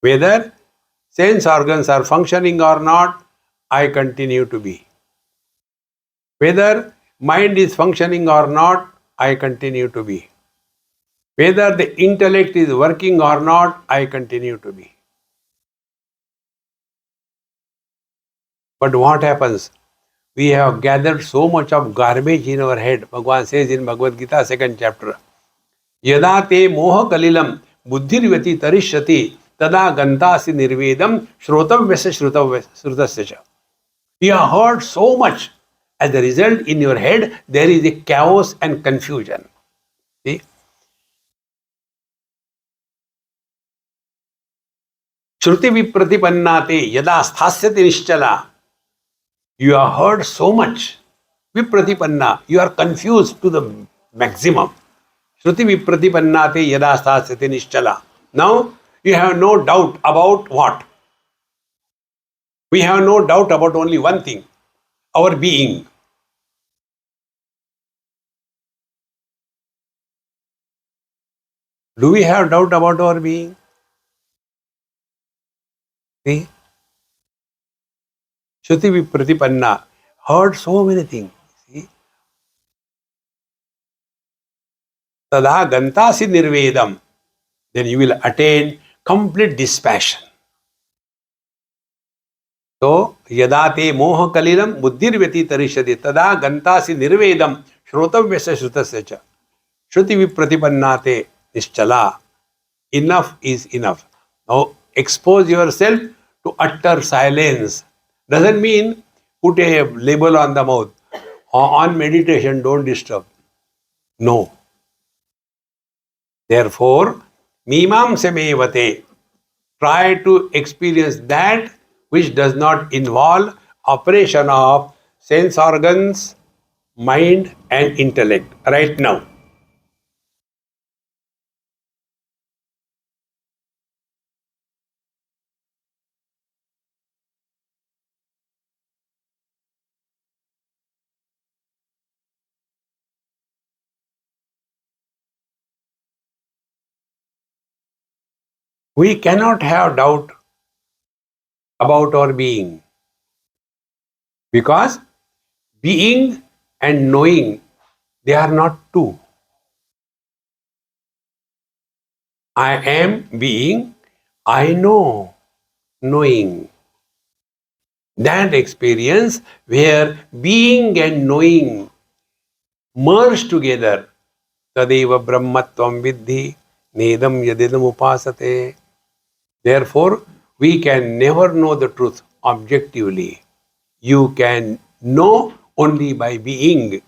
Whether sense organs are functioning or not, I continue to be. Whether mind is functioning or not, I continue to be. Whether the intellect is working or not, I continue to be. But what happens? We have gathered so much of garbage in our head. Bhagavan says in Bhagavad Gita, 2nd chapter, Yada te moha kalilam buddhirvati tarishyati tada gantasi nirvedam shrotavyasya shrutasya cha. You have heard so much. As a result, in your head, there is a chaos and confusion. See? Shruti vipratipannate yada sthasyati nischala. You have heard so much. Vipratipanna. You are confused to the maximum. Shruti vipratipannate yada sthasyati nischala. Now, you have no doubt about what? We have no doubt about only one thing. Our being. Do we have doubt about our being? See? Shruti vipratipanna. Heard so many things. See? Tada gantasi nirvedam. Then you will attain complete dispassion. So, yada te moha kalilam buddhirvyati tarishyati tada gantasi nirvedam shrotavyasya shrutasya cha. Shruti vipratipannate nischala. Enough is enough. Now, expose yourself to utter silence. Doesn't mean put a label on the mouth. On meditation, don't disturb. No. Therefore, mimam samevate. Try to experience that which does not involve operation of sense organs, mind and intellect right now. We cannot have doubt about our being because being and knowing, they are not two. I am being, I know, knowing. That experience where being and knowing merge together, tadeva brahmatvam vidhi nedam yadidam upasate. Therefore, we can never know the truth objectively. You can know only by being,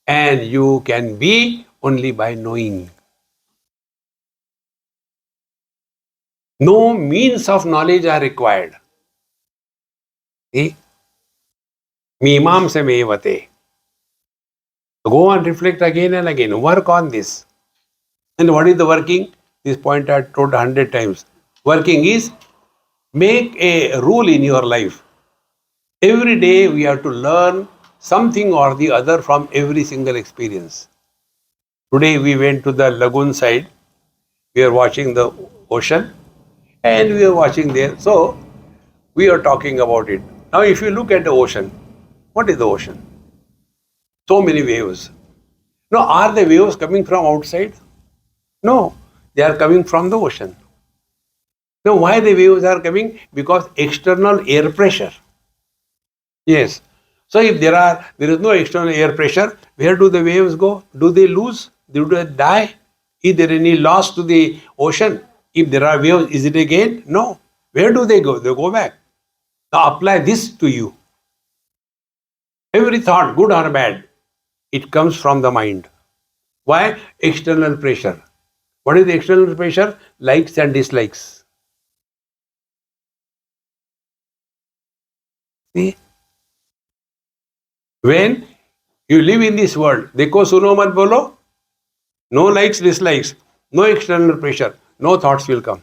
and you can be only by knowing. No means of knowledge are required. See? Mimam samevate. Go and reflect again and again. Work on this. And what is the working? This point I told 100 times. Working is make a rule in your life. Every day we have to learn something or the other from every single experience. Today we went to the lagoon side. We are watching the ocean and we are watching there. So we are talking about it. Now if you look at the ocean, what is the ocean? So many waves. Now are the waves coming from outside? No, they are coming from the ocean. Now why the waves are coming? Because external air pressure. Yes. So if there is no external air pressure, where do the waves go? Do they lose? Do they die? Is there any loss to the ocean? If there are waves, is it a gain? No. Where do they go? They go back. Now apply this to you. Every thought, good or bad, it comes from the mind. Why? External pressure. What is the external pressure? Likes and dislikes. See? When you live in this world, देखो सुनो मत बोलो, no likes, dislikes, no external pressure, no thoughts will come.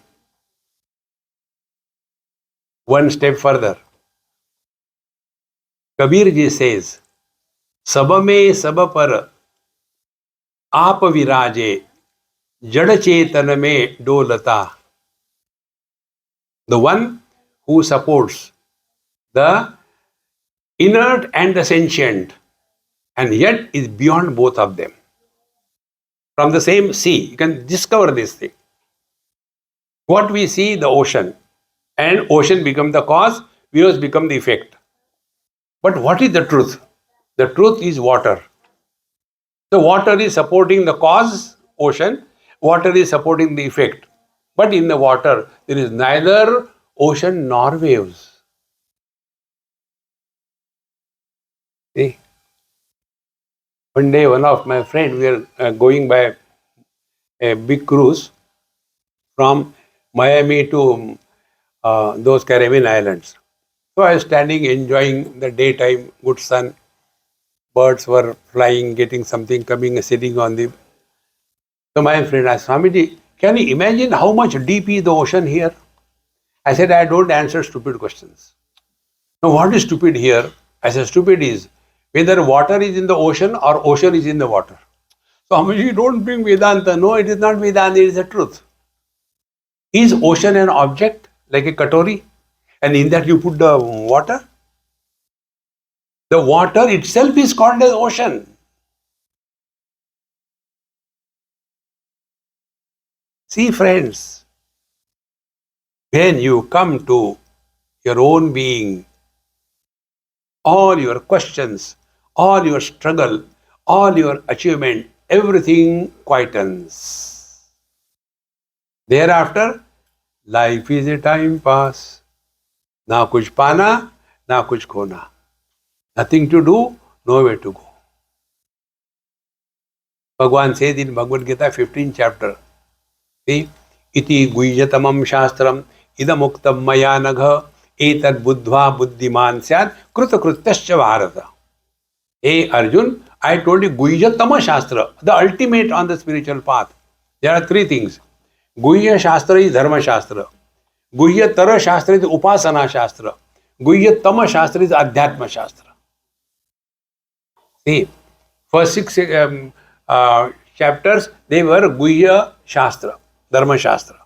One step further. Kabir ji says, सब में सब पर आप विराजे, जड़ चेतन में डोलता. The one who supports the inert and the sentient, and yet is beyond both of them. From the same sea, you can discover this thing. What we see, the ocean, and ocean become the cause, waves become the effect. But what is the truth? The truth is water. The water is supporting the cause, ocean. Water is supporting the effect. But in the water, there is neither ocean nor waves. See? One day, one of my friends, we are going by a big cruise from Miami to those Caribbean islands. So I was standing, enjoying the daytime, good sun. Birds were flying, getting something, coming, sitting on the. So my friend asked, Swamiji, can you imagine how much deep is the ocean here? I said, I don't answer stupid questions. Now, what is stupid here? I said, stupid is whether water is in the ocean or ocean is in the water. So, Swamiji, don't bring Vedanta. No, it is not Vedanta, it is the truth. Is ocean an object like a katori? And in that you put the water? The water itself is called as ocean. See, friends, when you come to your own being, all your questions, all your struggle, all your achievement, everything quietens. Thereafter, life is a time pass. Na kuch pana, na kuch khona. Nothing to do, nowhere to go. Bhagwan says in Bhagavad Gita, 15th chapter, see, iti guhyatamam shastram idamuktam maya nagha etad buddhva buddhiman syad krutakrutyascha bharata. Hey Arjun, I told you guhyatama shastra, the ultimate on the spiritual path. There are three things. Guhya shastra is dharma shastra. Guhyatara shastra is upasana shastra. Guhyatama shastra is adhyatma shastra. See, first six chapters, they were Guhya Shastra, Dharma Shastra,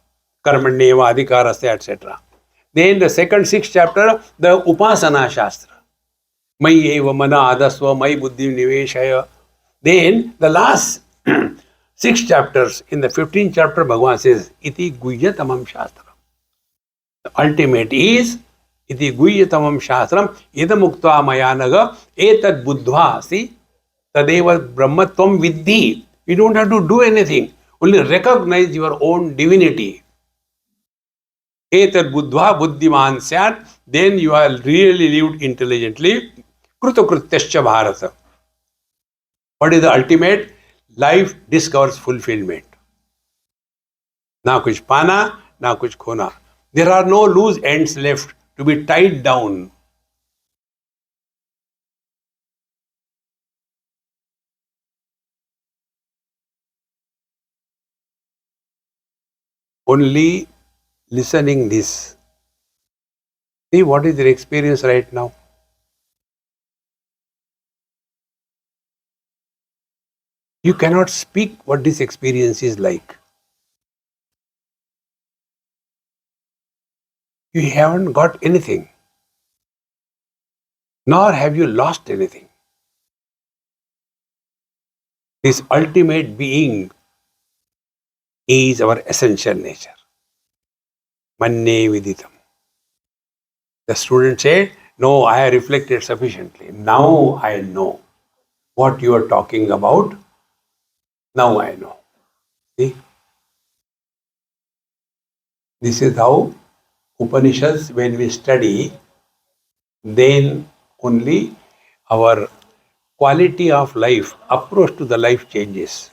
Karmanyeva, Adhikarasya, etc. Then the second six chapter, the Upasana Shastra, Mai eva mana adasva, Mai buddhi niveshaya. Then the last six chapters, in the 15th chapter, Bhagavan says, Iti Guhyatamam Shastra. The ultimate is Iti Guhyatamam Shastram Idamukta Mayanaga Etad Buddhva. See, Tadeva Brahmatvam Vidhi. You don't have to do anything. Only recognize your own divinity. Etad Buddhva Buddhiman Syat. Then you are really lived intelligently. Krutakrutyascha Bharata. What is the ultimate? Life discovers fulfillment. Na kuch pana, na kuch khona. There are no loose ends left to be tied down. Only listening this. See what is your experience right now. You cannot speak what this experience is like. You haven't got anything, nor have you lost anything. This ultimate being is our essential nature. Manne viditam. The student said, No, I have reflected sufficiently. Now I know what you are talking about. Now I know. See? This is how Upanishads, when we study, then only our quality of life, approach to the life changes.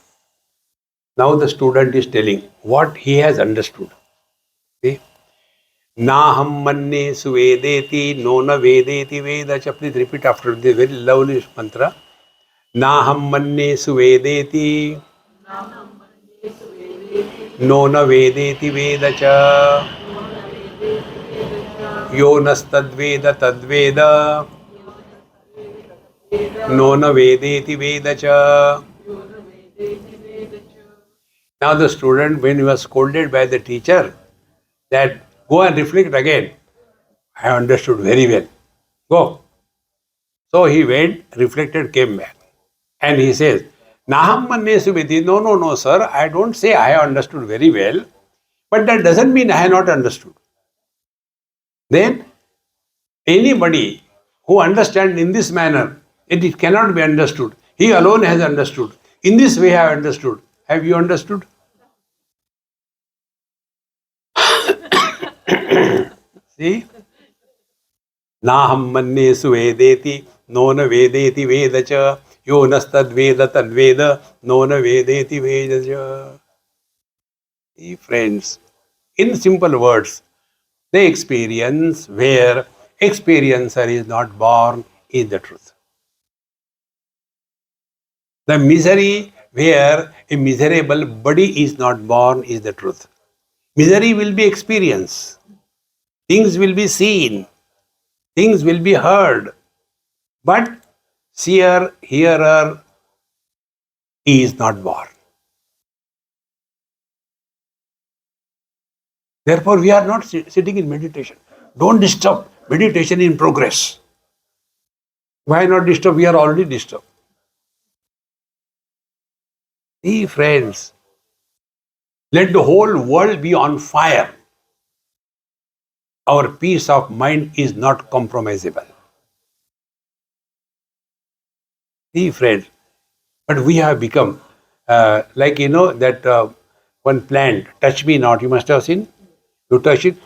Now the student is telling what he has understood. See? Naham manne suvedeti no na vedeti vedacha. Please repeat after this very lovely mantra. Naham manne suvedeti no na vedeti vedacha. Yo nastadveda tadveda no na vedeti vedacha. Now the student, when he was scolded by the teacher, that go and reflect again. I understood very well. Go. So he went, reflected, came back. And he says, Naham manne suvedi. No, no, no, sir. I don't say I have understood very well. But that doesn't mean I have not understood. Then anybody who understands in this manner, it cannot be understood. He alone has understood. In this way I have understood. Have you understood? See? Naham manne suvedeti, no na vedeti vedacha, yo nastadveda tadveda, no na vedeti vedacha. See, friends, in simple words, the experience where experiencer is not born is the truth. The misery where a miserable body is not born is the truth. Misery will be experienced. Things will be seen. Things will be heard. But seer, hearer is not born. Therefore, we are not sitting in meditation. Don't disturb meditation in progress. Why not disturb? We are already disturbed. See, friends, let the whole world be on fire. Our peace of mind is not compromisable. See, friends, but we have become like that one plant, touch me not. You must have seen. You touch it.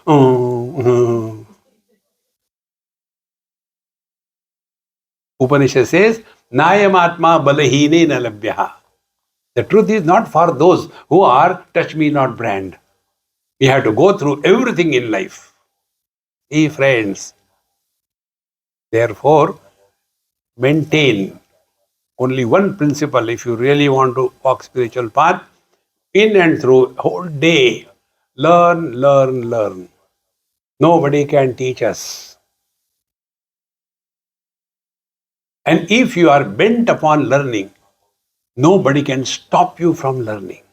Upanishad says, Nayam Atma balahine na labhyaha. The truth is not for those who are touch me not brand. We have to go through everything in life. See, friends, therefore, maintain only one principle if you really want to walk spiritual path, in and through, whole day, learn, learn, learn. Nobody can teach us. And if you are bent upon learning, nobody can stop you from learning.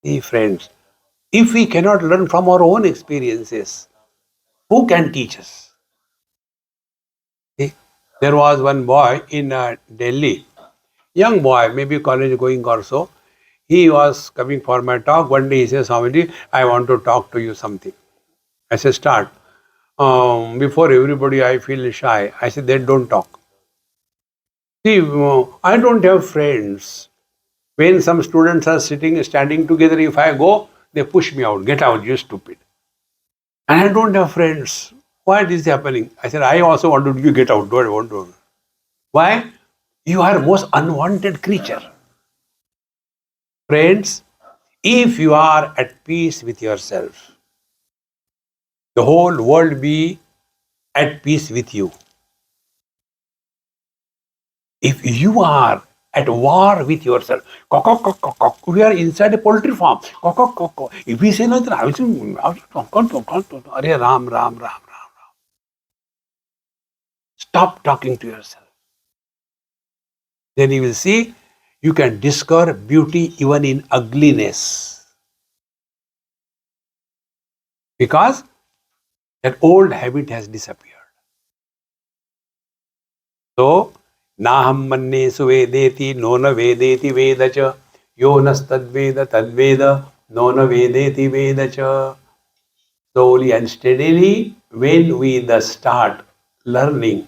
See, friends, if we cannot learn from our own experiences, who can teach us? See, there was one boy in Delhi, young boy, maybe college going or so. He was coming for my talk. One day he says, Swamiji, I want to talk to you something. I said, start. Before everybody, I feel shy. I said, then don't talk. See, I don't have friends. When some students are standing together, if I go, they push me out. Get out, you're stupid. And I don't have friends. Why is this happening? I said, I also want to, you get out. Don't want to. Why? You are most unwanted creature. Friends, if you are at peace with yourself, the whole world be at peace with you. If you are at war with yourself, we are inside a poultry farm. If we say nothing, I will say, Hare Ram, Ram, Ram, Ram. Stop talking to yourself. Then you will see you can discover beauty even in ugliness. Because that old habit has disappeared. So, Naham manne suvedeti no na vedeti vedacha yo nastadveda tadveda no na vedeti vedacha. slowly and steadily, when we thus start learning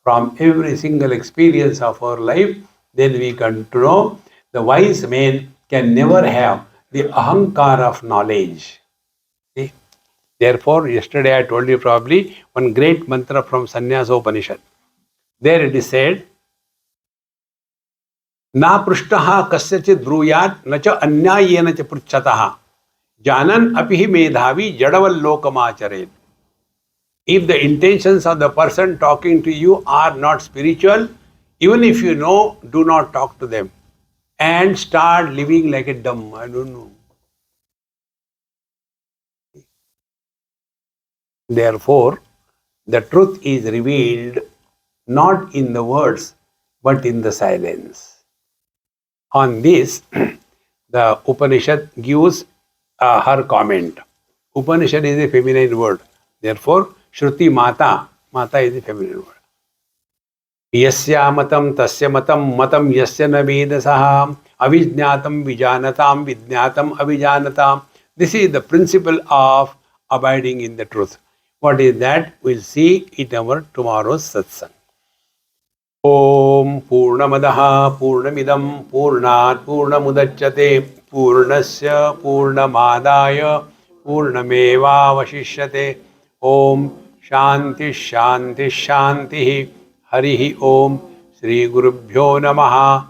from every single experience of our life, then we come to know the wise man can never have the ahankar of knowledge. See? Therefore, yesterday I told you probably one great mantra from Sannyasa Upanishad. There it is said, Na prishtaha kasyachit bruyat na cha anyayena cha pruchataha janan apihi medhavi jadavallokamacharel. If the intentions of the person talking to you are not spiritual, even if you know, do not talk to them and start living like a dumb. I don't know. Therefore, the truth is revealed not in the words but in the silence. On this, the Upanishad gives her comment. Upanishad is a feminine word. Therefore, Shruti Mata, Mata is a feminine word. Yasya matam tasya matam matam yasya na vedasah avijnatam vijanatam vijnatam avijanatam. This is the principle of abiding in the truth. What is that? We'll see in our tomorrow's satsang. Om Purnamadaha Purnamidam Purnat Purnamudachyate Purnasya Purnamadaya Purnameva Vashishyate. Om Shanti Shanti Shanti Harihi Om Shri Gurubhyo Namaha